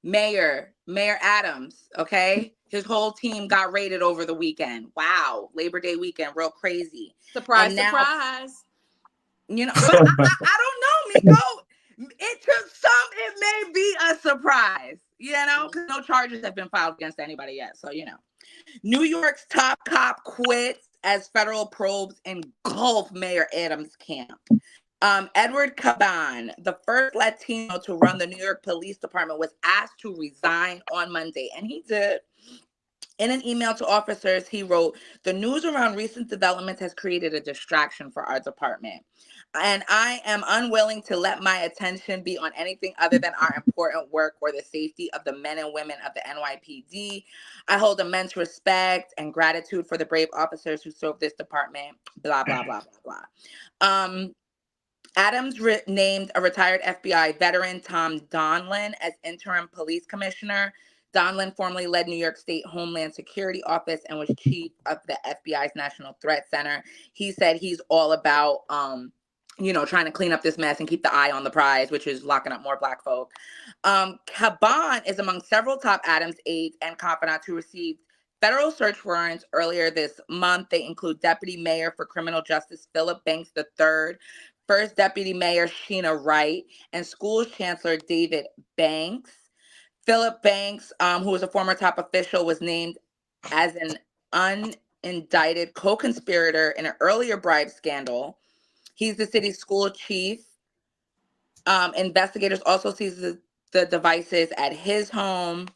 [SPEAKER 2] Mayor Adams, okay? His whole team got raided over the weekend. Wow. Labor Day weekend, real crazy.
[SPEAKER 3] Surprise,
[SPEAKER 2] Now,
[SPEAKER 3] surprise.
[SPEAKER 2] You know, but I don't know, Miko. To some, it may be a surprise, you know, because no charges have been filed against anybody yet. So, you know. New York's top cop quits as federal probes engulf Mayor Adams' camp. Edward Caban, the first Latino to run the New York Police Department, was asked to resign on Monday, and he did. In an email to officers, he wrote, "The news around recent developments has created a distraction for our department, and I am unwilling to let my attention be on anything other than our important work or the safety of the men and women of the NYPD. I hold immense respect and gratitude for the brave officers who serve this department, blah, blah, blah, blah, blah." Adams named a retired FBI veteran, Tom Donlin, as interim police commissioner. Donlin formerly led New York State Homeland Security Office and was chief of the FBI's National Threat Center. He said he's all about, trying to clean up this mess and keep the eye on the prize, which is locking up more Black folk. Caban is among several top Adams aides and confidants who received federal search warrants earlier this month. They include Deputy Mayor for Criminal Justice Philip Banks III, First Deputy Mayor Sheena Wright, and Schools Chancellor David Banks. Philip Banks, who was a former top official, was named as an unindicted co-conspirator in an earlier bribe scandal. He's the city's school chief. Investigators also seized the devices at his home.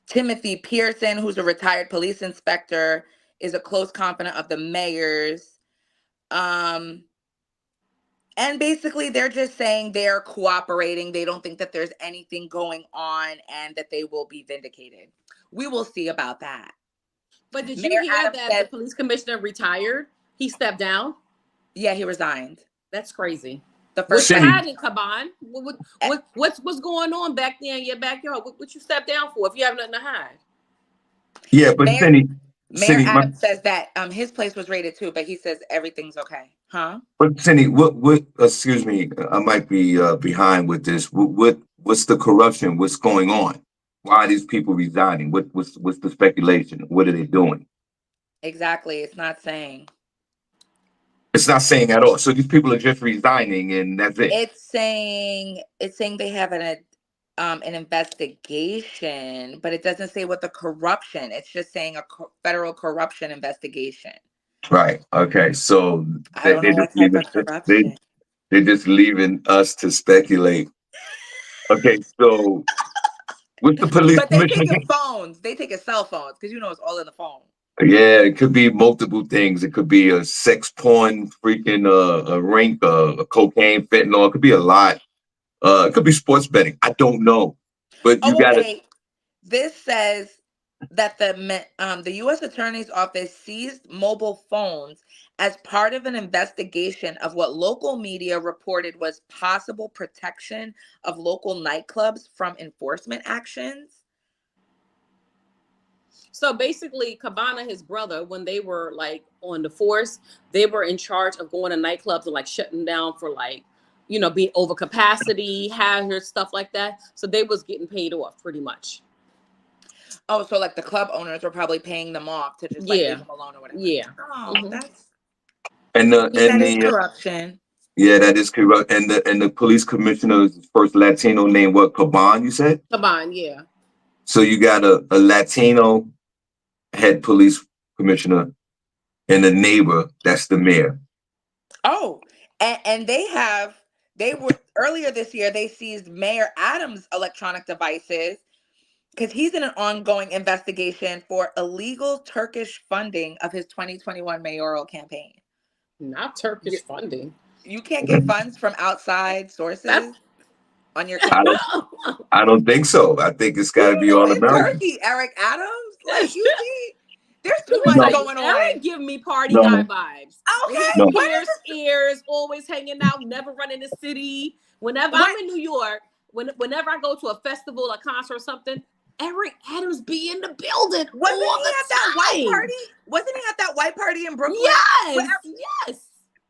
[SPEAKER 2] Timothy Pearson, who's a retired police inspector, is a close confidant of the mayor's. And basically, they're just saying they're cooperating. They don't think that there's anything going on and that they will be vindicated. We will see about that.
[SPEAKER 3] But did
[SPEAKER 2] Mayor
[SPEAKER 3] you hear
[SPEAKER 2] Adams
[SPEAKER 3] that
[SPEAKER 2] said,
[SPEAKER 3] the police commissioner retired? He stepped down?
[SPEAKER 2] Yeah, he resigned.
[SPEAKER 3] That's crazy.
[SPEAKER 2] The first
[SPEAKER 3] What's
[SPEAKER 1] Cindy.
[SPEAKER 3] happening, Caban? What's going on back there in your backyard? What you stepped down for if you have nothing to hide?
[SPEAKER 1] Yeah, but
[SPEAKER 2] Mayor
[SPEAKER 1] Cindy,
[SPEAKER 2] Adams says that his place was raided too, but he says everything's okay. Huh?
[SPEAKER 1] but Cindy, what? Excuse me, I might be behind with this. What's the corruption? What's going on? Why are these people resigning? What's the speculation? What are they doing?
[SPEAKER 2] Exactly. It's not saying.
[SPEAKER 1] It's not saying at all. So these people are just resigning, and that's it.
[SPEAKER 2] It's saying they have an investigation, but it doesn't say what the corruption. It's just saying a federal corruption investigation.
[SPEAKER 1] Right. Okay. So
[SPEAKER 2] I don't know what type of corruption.
[SPEAKER 1] they're just leaving us to speculate. Okay. So what's the police
[SPEAKER 2] But they
[SPEAKER 1] commissioner?
[SPEAKER 2] taking phones. They taking cell phones because it's all in the phone.
[SPEAKER 1] Yeah, it could be multiple things. It could be a sex porn, freaking a rink, a cocaine, fentanyl. It could be a lot. It could be sports betting. I don't know, but you got to.
[SPEAKER 2] This says that the U.S. Attorney's Office seized mobile phones as part of an investigation of what local media reported was possible protection of local nightclubs from enforcement actions.
[SPEAKER 3] So basically, Cabana, his brother, when they were like on the force, they were in charge of going to nightclubs and like shutting down for like, being over capacity, hazards, stuff like that. So they was getting paid off pretty much.
[SPEAKER 2] Oh, so like the club owners were probably paying them off to just leave them alone or whatever.
[SPEAKER 3] Yeah.
[SPEAKER 2] Oh,
[SPEAKER 3] that's
[SPEAKER 2] that is corruption.
[SPEAKER 1] Yeah, that is corrupt. And the police commissioner's first Latino name, what, Caban, you said?
[SPEAKER 3] Caban, yeah.
[SPEAKER 1] So you got a Latino head police commissioner and a neighbor, that's the mayor.
[SPEAKER 2] Oh, and they were earlier this year, they seized Mayor Adams' electronic devices. because he's in an ongoing investigation for illegal Turkish funding of his 2021 mayoral campaign.
[SPEAKER 3] Not Turkish funding.
[SPEAKER 2] You can't get funds from outside sources on your
[SPEAKER 1] I
[SPEAKER 2] campaign.
[SPEAKER 1] don't think so. I think it's got to be
[SPEAKER 2] Who
[SPEAKER 1] all
[SPEAKER 2] in
[SPEAKER 1] American.
[SPEAKER 2] Turkey? Eric Adams? Like, you see, there's too
[SPEAKER 3] Let me
[SPEAKER 2] much
[SPEAKER 3] tell you,
[SPEAKER 2] going
[SPEAKER 3] Eric
[SPEAKER 2] on.
[SPEAKER 3] give me party
[SPEAKER 1] No.
[SPEAKER 3] guy vibes.
[SPEAKER 2] Okay,
[SPEAKER 3] With his
[SPEAKER 1] No.
[SPEAKER 3] pierced ears, always hanging out, never running the city. Whenever I'm in New York, whenever I go to a festival, a concert or something, Eric Adams be in the building
[SPEAKER 2] Wasn't
[SPEAKER 3] all
[SPEAKER 2] he
[SPEAKER 3] the
[SPEAKER 2] at that
[SPEAKER 3] time.
[SPEAKER 2] white party? Wasn't he at that white party in Brooklyn?
[SPEAKER 3] Yes, yes.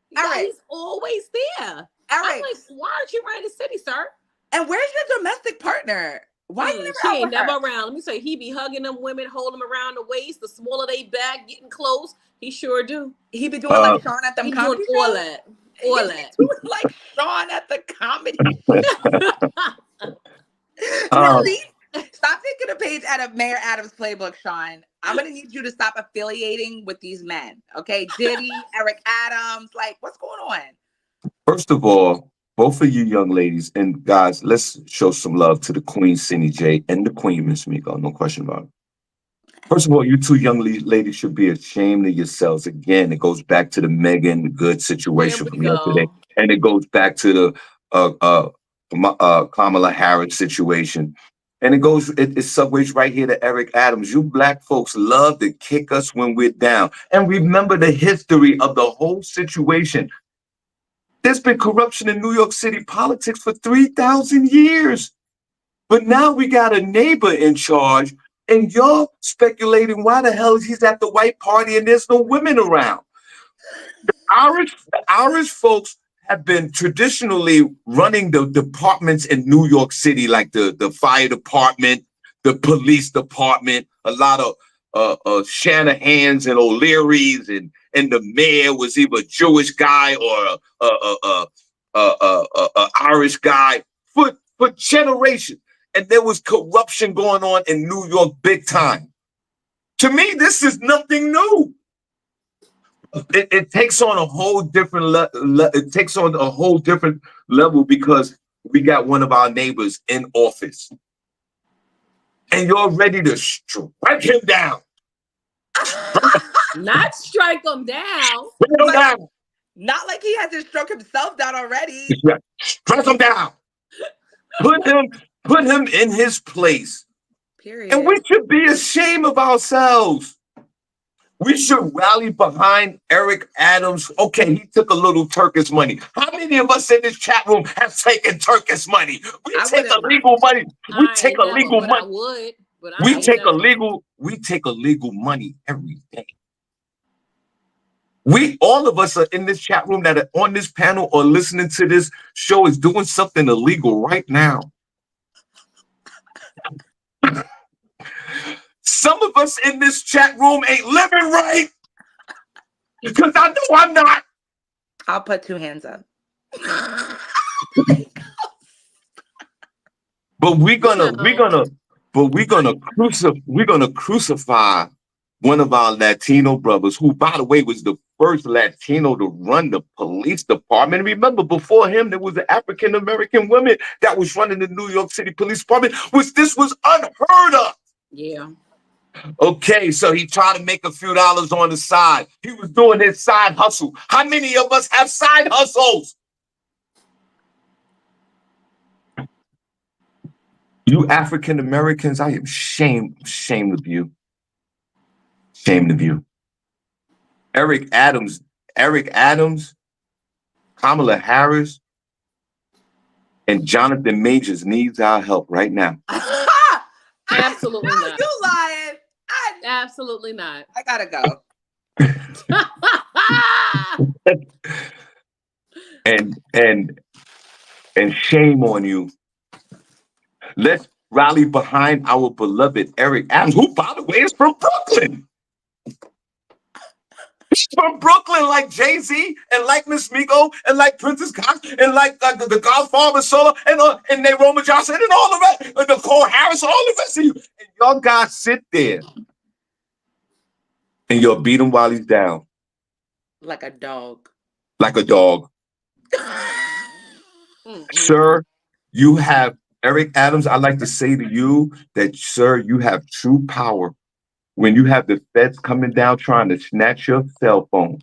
[SPEAKER 3] Yeah,
[SPEAKER 2] Eric.
[SPEAKER 3] he's always there. I'm
[SPEAKER 2] Eric,
[SPEAKER 3] like, why aren't you running the city, sir?
[SPEAKER 2] and where's your domestic partner? Why you never
[SPEAKER 3] She
[SPEAKER 2] out
[SPEAKER 3] ain't
[SPEAKER 2] with
[SPEAKER 3] never
[SPEAKER 2] her?
[SPEAKER 3] around. Let me say, he be hugging them women, holding them around the waist. The smaller they back, getting close. He sure do.
[SPEAKER 2] He be doing like Shawn at them
[SPEAKER 3] He be
[SPEAKER 2] comedy
[SPEAKER 3] doing all
[SPEAKER 2] shows?
[SPEAKER 3] that. All
[SPEAKER 2] He be
[SPEAKER 3] that.
[SPEAKER 2] doing like Shawn at the comedy.
[SPEAKER 1] Um,
[SPEAKER 2] See? Stop taking a page out of Mayor Adams' playbook, Shawn. I'm gonna need you to stop affiliating with these men. Okay, Diddy, Eric Adams, like what's going on?
[SPEAKER 1] First of all, both of you young ladies and guys, let's show some love to the Queen SennyJ and the Queen Miss Miko. No question about it. First of all, you two young ladies should be ashamed of yourselves. Again, it goes back to the Megan Good situation
[SPEAKER 3] Here we
[SPEAKER 1] from yesterday,
[SPEAKER 3] go.
[SPEAKER 1] and it goes back to the Kamala Harris situation, and it segues right here to Eric Adams. You black folks love to kick us when we're down, and remember the history of the whole situation. There's been corruption in New York City politics for 3,000 years. But now we got a neighbor in charge, and y'all speculating why the hell he's at the white party and there's no women around. The Irish folks have been traditionally running the departments in New York City, like the fire department, the police department, a lot of Shanahans and O'Learys, and the mayor was either a Jewish guy or a Irish guy for generations. And there was corruption going on in New York big time. To me, this is nothing new. It takes on a whole different it takes on a whole different level because we got one of our neighbors in office, and you're ready to strike him down.
[SPEAKER 3] Not strike him down.
[SPEAKER 1] Strike him down.
[SPEAKER 2] Not like he hasn't struck himself down already.
[SPEAKER 1] Strike him down. Put him in his place.
[SPEAKER 2] Period.
[SPEAKER 1] And we should be ashamed of ourselves. We should rally behind Eric Adams. Okay, he took a little Turkish money. How many of us in this chat room have taken Turkish money? We take illegal money. We take illegal money. We take illegal money every day. All of us are in this chat room that are on this panel or listening to this show is doing something illegal right now. Some of us in this chat room ain't living right because I know I'm not.
[SPEAKER 2] I'll put two hands up.
[SPEAKER 1] But we're gonna crucify one of our Latino brothers, who, by the way, was the first Latino to run the police department. Remember, before him, there was an African American woman that was running the New York City Police Department, this was unheard of.
[SPEAKER 3] Yeah.
[SPEAKER 1] Okay, so he tried to make a few dollars on the side. He was doing his side hustle. How many of us have side hustles? You African Americans, I am ashamed of you. Ashamed of you. Eric Adams, Kamala Harris, and Jonathan Majors needs our help right now.
[SPEAKER 3] Absolutely not.
[SPEAKER 2] You lying.
[SPEAKER 3] Absolutely not.
[SPEAKER 2] I gotta go.
[SPEAKER 1] and shame on you. Let's rally behind our beloved Eric Adams, who, by the way, is from Brooklyn. He's from Brooklyn, like Jay-Z, and like Miss Miko, and like Princess Cox, and like the Godfather Solo, and Nate Roma Johnson, and all the rest, and Nicole Harris, all the rest of you. And y'all guys sit there, and you'll beat him while he's down.
[SPEAKER 2] Like a dog.
[SPEAKER 1] Like a dog. Sir, you have Eric Adams, I'd like to say to you that, sir, you have true power when you have the feds coming down trying to snatch your cell phone.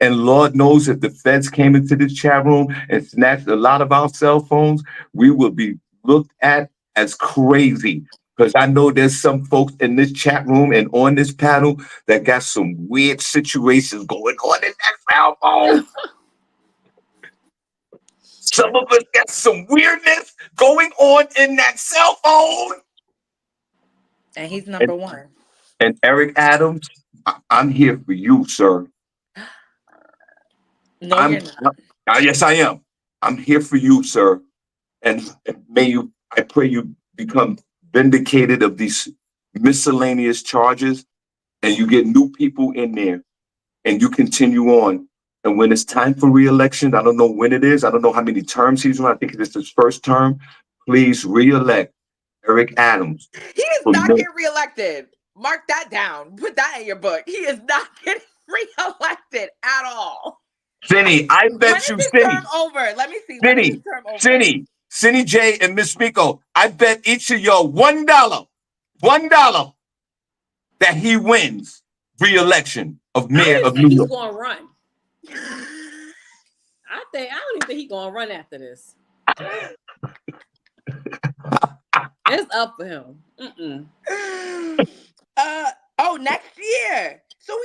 [SPEAKER 1] And Lord knows if the feds came into this chat room and snatched a lot of our cell phones, we will be looked at as crazy. Because I know there's some folks in this chat room and on this panel that got some weird situations going on in that cell phone. Some of us got some weirdness going on in that cell phone.
[SPEAKER 2] And he's number one.
[SPEAKER 1] And Eric Adams, I'm here for you, sir.
[SPEAKER 2] No, you're not.
[SPEAKER 1] Yes, I am. I'm here for you, sir. And I pray you become vindicated of these miscellaneous charges and you get new people in there and you continue on. And when it's time for re-election, I don't know when it is. I don't know how many terms he's on. I think it's his first term. Please re-elect Eric Adams.
[SPEAKER 2] He is not getting reelected. Mark that down. Put that in your book. He is not getting reelected at all.
[SPEAKER 1] Cindy, I bet you, Cindy.
[SPEAKER 2] Term over. Let me see.
[SPEAKER 1] SennyJ and Miss Miko, I bet each of y'all $1 that he wins re-election of mayor of New York.
[SPEAKER 3] He's gonna run. I don't even think he's gonna run after this. It's up for him.
[SPEAKER 2] Next year. So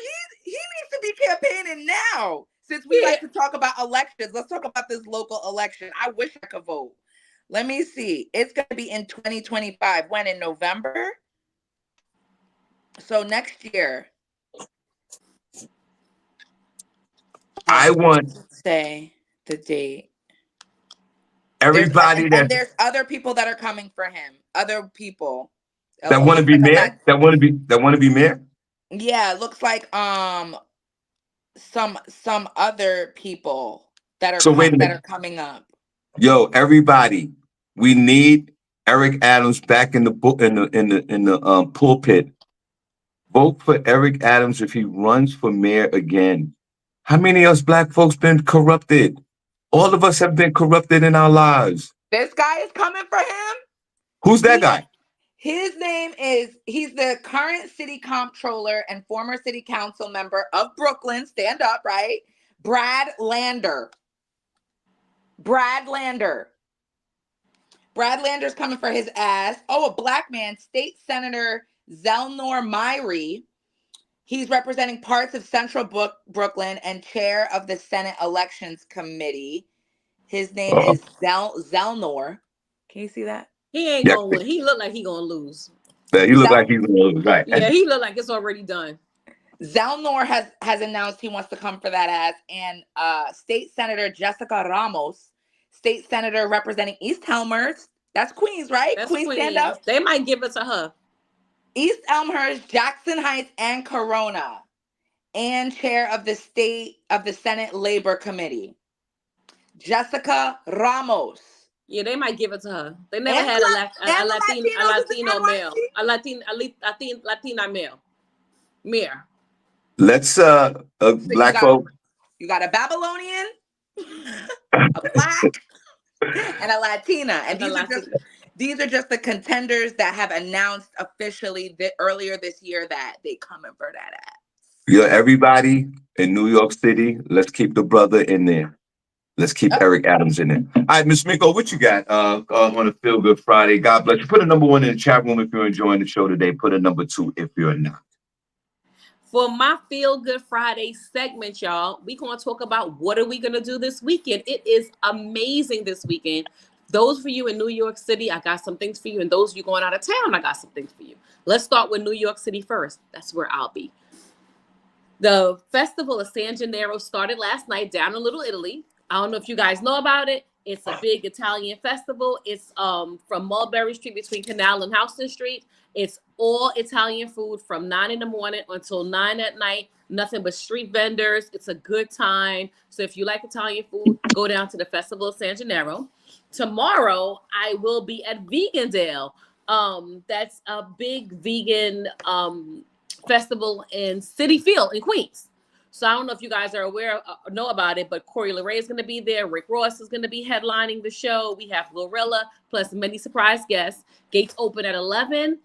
[SPEAKER 2] he needs to be campaigning now. Since we like to talk about elections, let's talk about this local election. I wish I could vote. Let me see. It's going to be in 2025. When? In November? So next year.
[SPEAKER 1] I want
[SPEAKER 2] to say the date.
[SPEAKER 1] Everybody
[SPEAKER 2] and there's other people that are coming for him. Other people
[SPEAKER 1] that want to be mayor. That want to be mayor.
[SPEAKER 2] Yeah, it looks like some other people that are that are coming up.
[SPEAKER 1] Yo, everybody, we need Eric Adams back in the pulpit. Vote for Eric Adams if he runs for mayor again. How many of us black folks been corrupted? All of us have been corrupted in our lives.
[SPEAKER 2] This guy is coming for him.
[SPEAKER 1] Who's that guy?
[SPEAKER 2] His name is, he's the current city comptroller and former city council member of Brooklyn. Stand up, right? Brad Lander. Brad Lander's coming for his ass. Oh, a black man, State Senator Zelnor Myrie. He's representing parts of Central Brooklyn and chair of the Senate Elections Committee. His name is Zelnor. Can you see that?
[SPEAKER 3] He ain't gonna win. He look like he gonna lose.
[SPEAKER 1] Yeah, he look like he's gonna lose, right?
[SPEAKER 3] Yeah, he look like it's already done.
[SPEAKER 2] Zelnor has announced he wants to come for that ass, and State Senator Jessica Ramos, State Senator representing East Elmhurst. That's Queens, right?
[SPEAKER 3] That's
[SPEAKER 2] Queens, stand up.
[SPEAKER 3] They might give it to her.
[SPEAKER 2] East Elmhurst, Jackson Heights, and Corona, and chair of the Senate Labor Committee, Jessica Ramos.
[SPEAKER 3] Yeah, they might give it to her. They never had a Latino male, a Latina male. Mayor.
[SPEAKER 1] Let's black folk.
[SPEAKER 2] You got a Babylonian, a black, and a Latina, and these are just the contenders that have announced officially earlier this year that they coming for that ass.
[SPEAKER 1] Yeah, everybody in New York City, let's keep the brother in there. Let's keep Eric Adams in there. All right, Miss Miko, what you got on a Feel Good Friday? God bless you. Put a number 1 in the chat room if you're enjoying the show today. Put a number 2 if you're not.
[SPEAKER 3] For my Feel Good Friday segment, y'all, we're going to talk about what are we going to do this weekend. It is amazing this weekend. Those of you in New York City, I got some things for you. And those of you going out of town, I got some things for you. Let's start with New York City first. That's where I'll be. The Festival of San Gennaro started last night down in Little Italy. I don't know if you guys know about it. It's a big Italian festival. It's from Mulberry Street between Canal and Houston Street. It's all Italian food from 9 in the morning until 9 at night. Nothing but street vendors. It's a good time. So if you like Italian food, go down to the Festival of San Gennaro. Tomorrow, I will be at Vegandale. That's a big vegan festival in City Field in Queens. So I don't know if you guys are aware, know about it, but Corey LeRae is going to be there. Rick Ross is going to be headlining the show. We have Glorilla plus many surprise guests. Gates open at 11.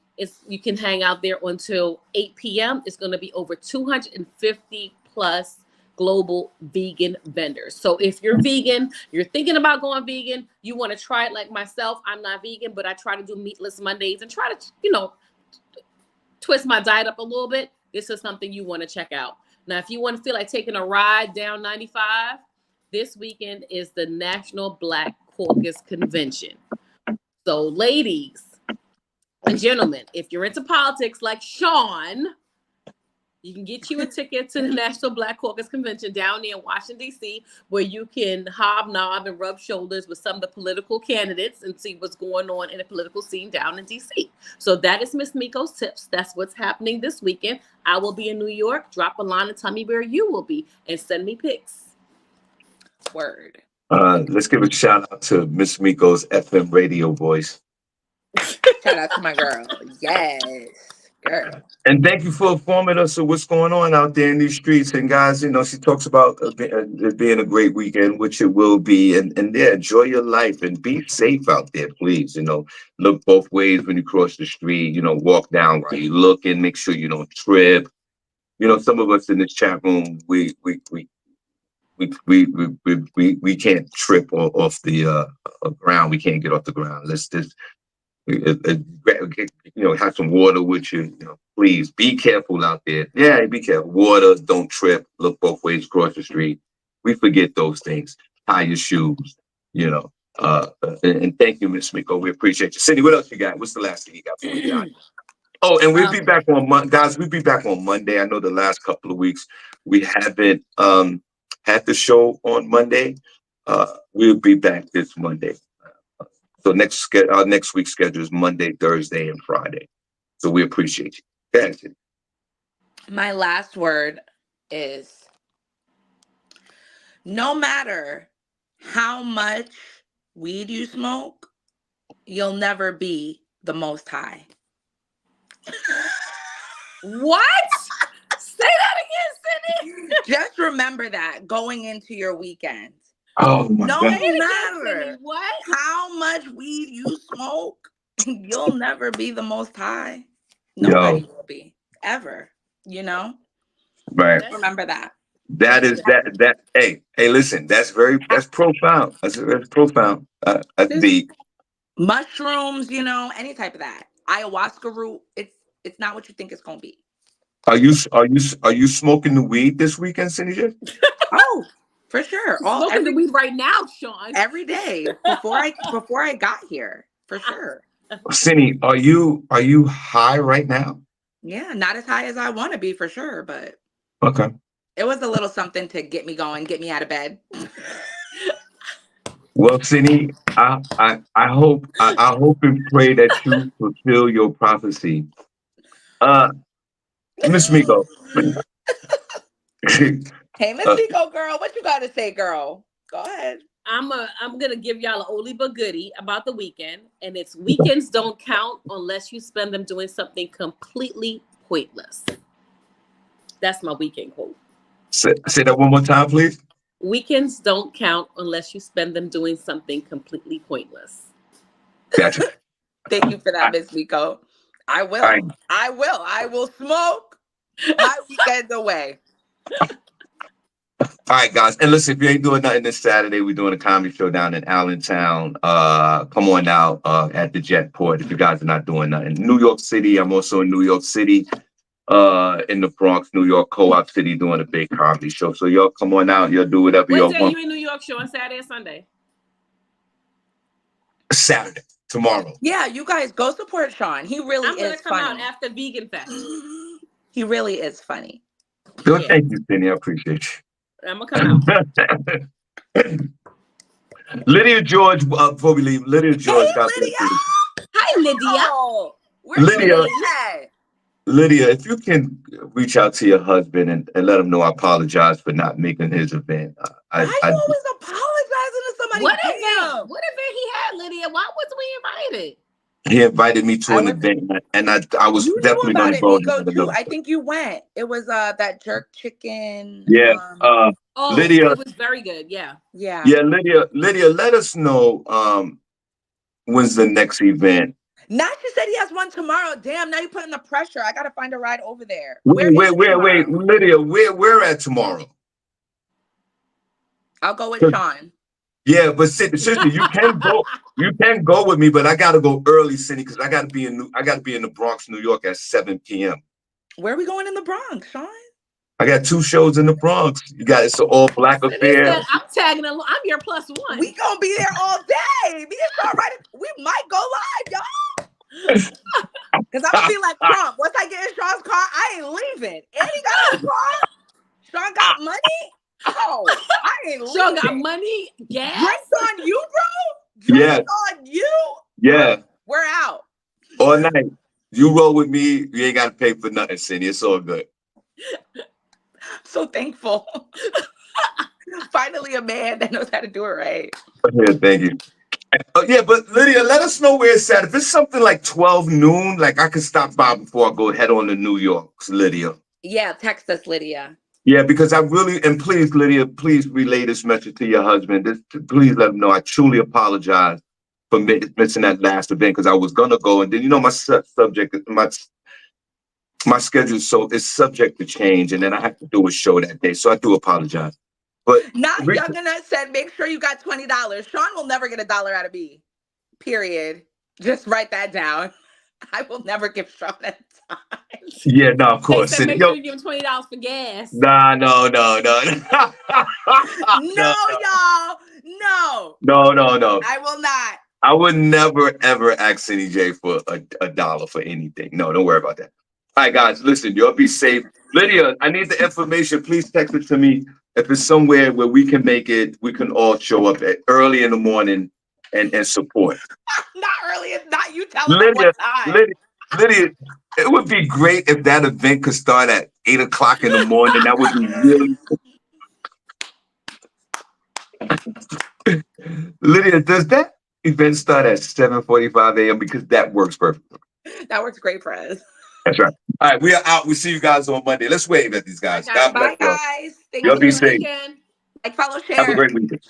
[SPEAKER 3] You can hang out there until 8 p.m. It's going to be over 250 plus global vegan vendors. So if you're vegan, you're thinking about going vegan, you want to try it like myself. I'm not vegan, but I try to do meatless Mondays and try to, twist my diet up a little bit. This is something you want to check out. Now, if you want to feel like taking a ride down 95, this weekend is the National Black Caucus Convention. So ladies and gentlemen, if you're into politics like Shawn, you can get you a ticket to the National Black Caucus Convention down there in Washington, D.C., where you can hobnob and rub shoulders with some of the political candidates and see what's going on in the political scene down in D.C. So that is Miss Miko's tips. That's what's happening this weekend. I will be in New York. Drop a line and tell me where you will be and send me pics.
[SPEAKER 2] Word.
[SPEAKER 1] Let's give a shout out to Miss Miko's FM radio voice.
[SPEAKER 2] Shout out to my girl. Yes, girl.
[SPEAKER 1] And thank you for informing us of what's going on out there in these streets. And guys, she talks about it being a great weekend, which it will be. And yeah, enjoy your life and be safe out there, please. Look both ways when you cross the street. Walk down while you're looking. Make sure you don't trip. Some of us in this chat room, we can't trip off the ground. We can't get off the ground. Let's just have some water with you. Please be careful out there. Yeah, be careful. Water, don't trip. Look both ways across the street. We forget those things. Tie your shoes. And thank you, Miss Miko. We appreciate you. Cindy, what else you got? What's the last thing you got for me, guys? Oh, and we'll be back on Monday, guys. We'll be back on Monday. I know the last couple of weeks we haven't had the show on Monday. We'll be back this Monday. So our next week's schedule is Monday, Thursday, and Friday. So we appreciate you. Thank you.
[SPEAKER 2] My last word is no matter how much weed you smoke, you'll never be the most high.
[SPEAKER 3] What? Say that again, Cindy.
[SPEAKER 2] Just remember that going into your weekend.
[SPEAKER 1] Oh my
[SPEAKER 2] No
[SPEAKER 1] God.
[SPEAKER 2] matter how much weed you smoke, you'll never be the most high. Nobody will be ever.
[SPEAKER 1] Right.
[SPEAKER 2] Remember that.
[SPEAKER 1] That is that. Hey, listen. That's profound. That's profound. That's deep.
[SPEAKER 2] Mushrooms, any type of that. Ayahuasca root. It's not what you think it's gonna be.
[SPEAKER 1] Are you smoking the weed this weekend, SennyJ?
[SPEAKER 2] Oh. For sure.
[SPEAKER 3] Smoking the weed right now, Shawn.
[SPEAKER 2] Every day before I got here. For sure.
[SPEAKER 1] Cindy, are you high right now?
[SPEAKER 2] Yeah, not as high as I want to be for sure, but
[SPEAKER 1] okay.
[SPEAKER 2] It was a little something to get me going, get me out of bed.
[SPEAKER 1] Well, Cindy, I hope and pray that you fulfill your prophecy. Miss Miko.
[SPEAKER 2] Hey, Miss Miko, girl, what you got to say, girl? Go ahead.
[SPEAKER 3] I'm gonna give y'all an oldie but goodie about the weekend, and it's weekends don't count unless you spend them doing something completely pointless. That's my weekend quote.
[SPEAKER 1] Say that one more time, please.
[SPEAKER 3] Weekends don't count unless you spend them doing something completely pointless.
[SPEAKER 1] Gotcha.
[SPEAKER 2] Thank you for that, Miss Miko. I will. I will smoke my weekend away.
[SPEAKER 1] All right, guys. And listen, if you ain't doing nothing this Saturday, we're doing a comedy show down in Allentown. Come on out at the Jetport if you guys are not doing nothing. New York City. I'm also in New York City, in the Bronx, New York, Co-op City, doing a big comedy show. So y'all come on out. Y'all do whatever y'all want.
[SPEAKER 3] What day you in New York show on Saturday and Sunday?
[SPEAKER 1] Saturday, tomorrow.
[SPEAKER 2] Yeah, you guys go support Shawn. He really is funny. I'm going to come
[SPEAKER 3] out after Vegan Fest.
[SPEAKER 2] He really is funny.
[SPEAKER 1] Well, thank you, Cindy. I appreciate you.
[SPEAKER 3] I'm gonna come out.
[SPEAKER 1] Lydia George, before we leave, Lydia George.
[SPEAKER 2] Hey, Lydia!
[SPEAKER 3] Hi, Lydia.
[SPEAKER 2] Oh,
[SPEAKER 1] Lydia, if you can reach out to your husband and let him know I apologize for not making his event.
[SPEAKER 2] Why are you always apologizing to somebody?
[SPEAKER 3] What event he had, Lydia? Why wasn't we invited?
[SPEAKER 1] He invited me to
[SPEAKER 2] I
[SPEAKER 1] an
[SPEAKER 2] was-
[SPEAKER 1] event, and I was
[SPEAKER 2] You knew
[SPEAKER 1] definitely
[SPEAKER 2] about
[SPEAKER 1] going to
[SPEAKER 2] it,
[SPEAKER 1] go.
[SPEAKER 2] Miko, too. I think you went. It was that jerk chicken.
[SPEAKER 1] Yeah.
[SPEAKER 3] Oh,
[SPEAKER 1] Lydia.
[SPEAKER 3] it was very good. Yeah.
[SPEAKER 2] Yeah.
[SPEAKER 1] Yeah, Lydia, let us know when's the next event.
[SPEAKER 2] Nashi said he has one tomorrow. Damn, now you're putting the pressure. I gotta find a ride over there. Where is it
[SPEAKER 1] Wait,
[SPEAKER 2] tomorrow?
[SPEAKER 1] Lydia, where at tomorrow?
[SPEAKER 2] I'll go with Shawn.
[SPEAKER 1] Yeah, but seriously, you can go. You can go with me, but I gotta go early, Cindy, because I gotta be in the Bronx, New York at 7 p.m.
[SPEAKER 2] Where are we going in the Bronx, Shawn?
[SPEAKER 1] I got 2 shows in the Bronx. You got it's an all black
[SPEAKER 3] Cindy
[SPEAKER 1] affair.
[SPEAKER 3] said, I'm tagging along. I'm your +1.
[SPEAKER 2] We gonna be there all day. Me and Shawn, right? We might go live, y'all. Because I'm gonna be like Trump. Once I get in Shawn's car, I ain't leaving. And he got a car. Shawn got money. Oh, I ain't leaving.
[SPEAKER 3] Shawn got money, gas.
[SPEAKER 2] Drinks on you, bro. Drinks on you.
[SPEAKER 1] Yeah.
[SPEAKER 2] We're out.
[SPEAKER 1] All night. You roll with me. You ain't gotta pay for nothing, Cindy. It's all good.
[SPEAKER 2] So thankful. Finally, a man that knows how to do it right.
[SPEAKER 1] Yeah, thank you. Yeah, but Lydia, let us know where it's at. If it's something like 12 noon, like I can stop by before I go head on to New York, Lydia.
[SPEAKER 2] Yeah, text us, Lydia.
[SPEAKER 1] Yeah, because I really, and please, Lydia, please relay this message to your husband. Please let him know I truly apologize for missing that last event because I was gonna go, and then my subject, my schedule, so it's subject to change, and then I have to do a show that day, so I do apologize. But
[SPEAKER 2] Not Young and Us said, make sure you got $20. Shawn will never get $1 out of me. Period. Just write that down. I will never give Shawn a dime.
[SPEAKER 1] Yeah, no, of course.
[SPEAKER 3] They said, make sure you give him $20 for gas.
[SPEAKER 1] Nah, no.
[SPEAKER 2] No, y'all. No. I will not.
[SPEAKER 1] I would never, ever ask SennyJ for a dollar for anything. No, don't worry about that. All right, guys, listen, y'all be safe. Lydia, I need the information. Please text it to me. If it's somewhere where we can make it, we can all show up early in the morning and support.
[SPEAKER 2] Not early. It's not you telling them what time.
[SPEAKER 1] Lydia, it would be great if that event could start at 8 o'clock in the morning. That would be really Lydia, does that event start at 7:45 a.m.? Because that works perfectly.
[SPEAKER 2] That works great for us.
[SPEAKER 1] That's right. All right, we are out. We see you guys on Monday. Let's wave at these guys. God bless
[SPEAKER 2] Bye, guys. Thank
[SPEAKER 1] y'all.
[SPEAKER 2] you.
[SPEAKER 1] Be safe.
[SPEAKER 2] Like, follow, share.
[SPEAKER 1] Have a great weekend.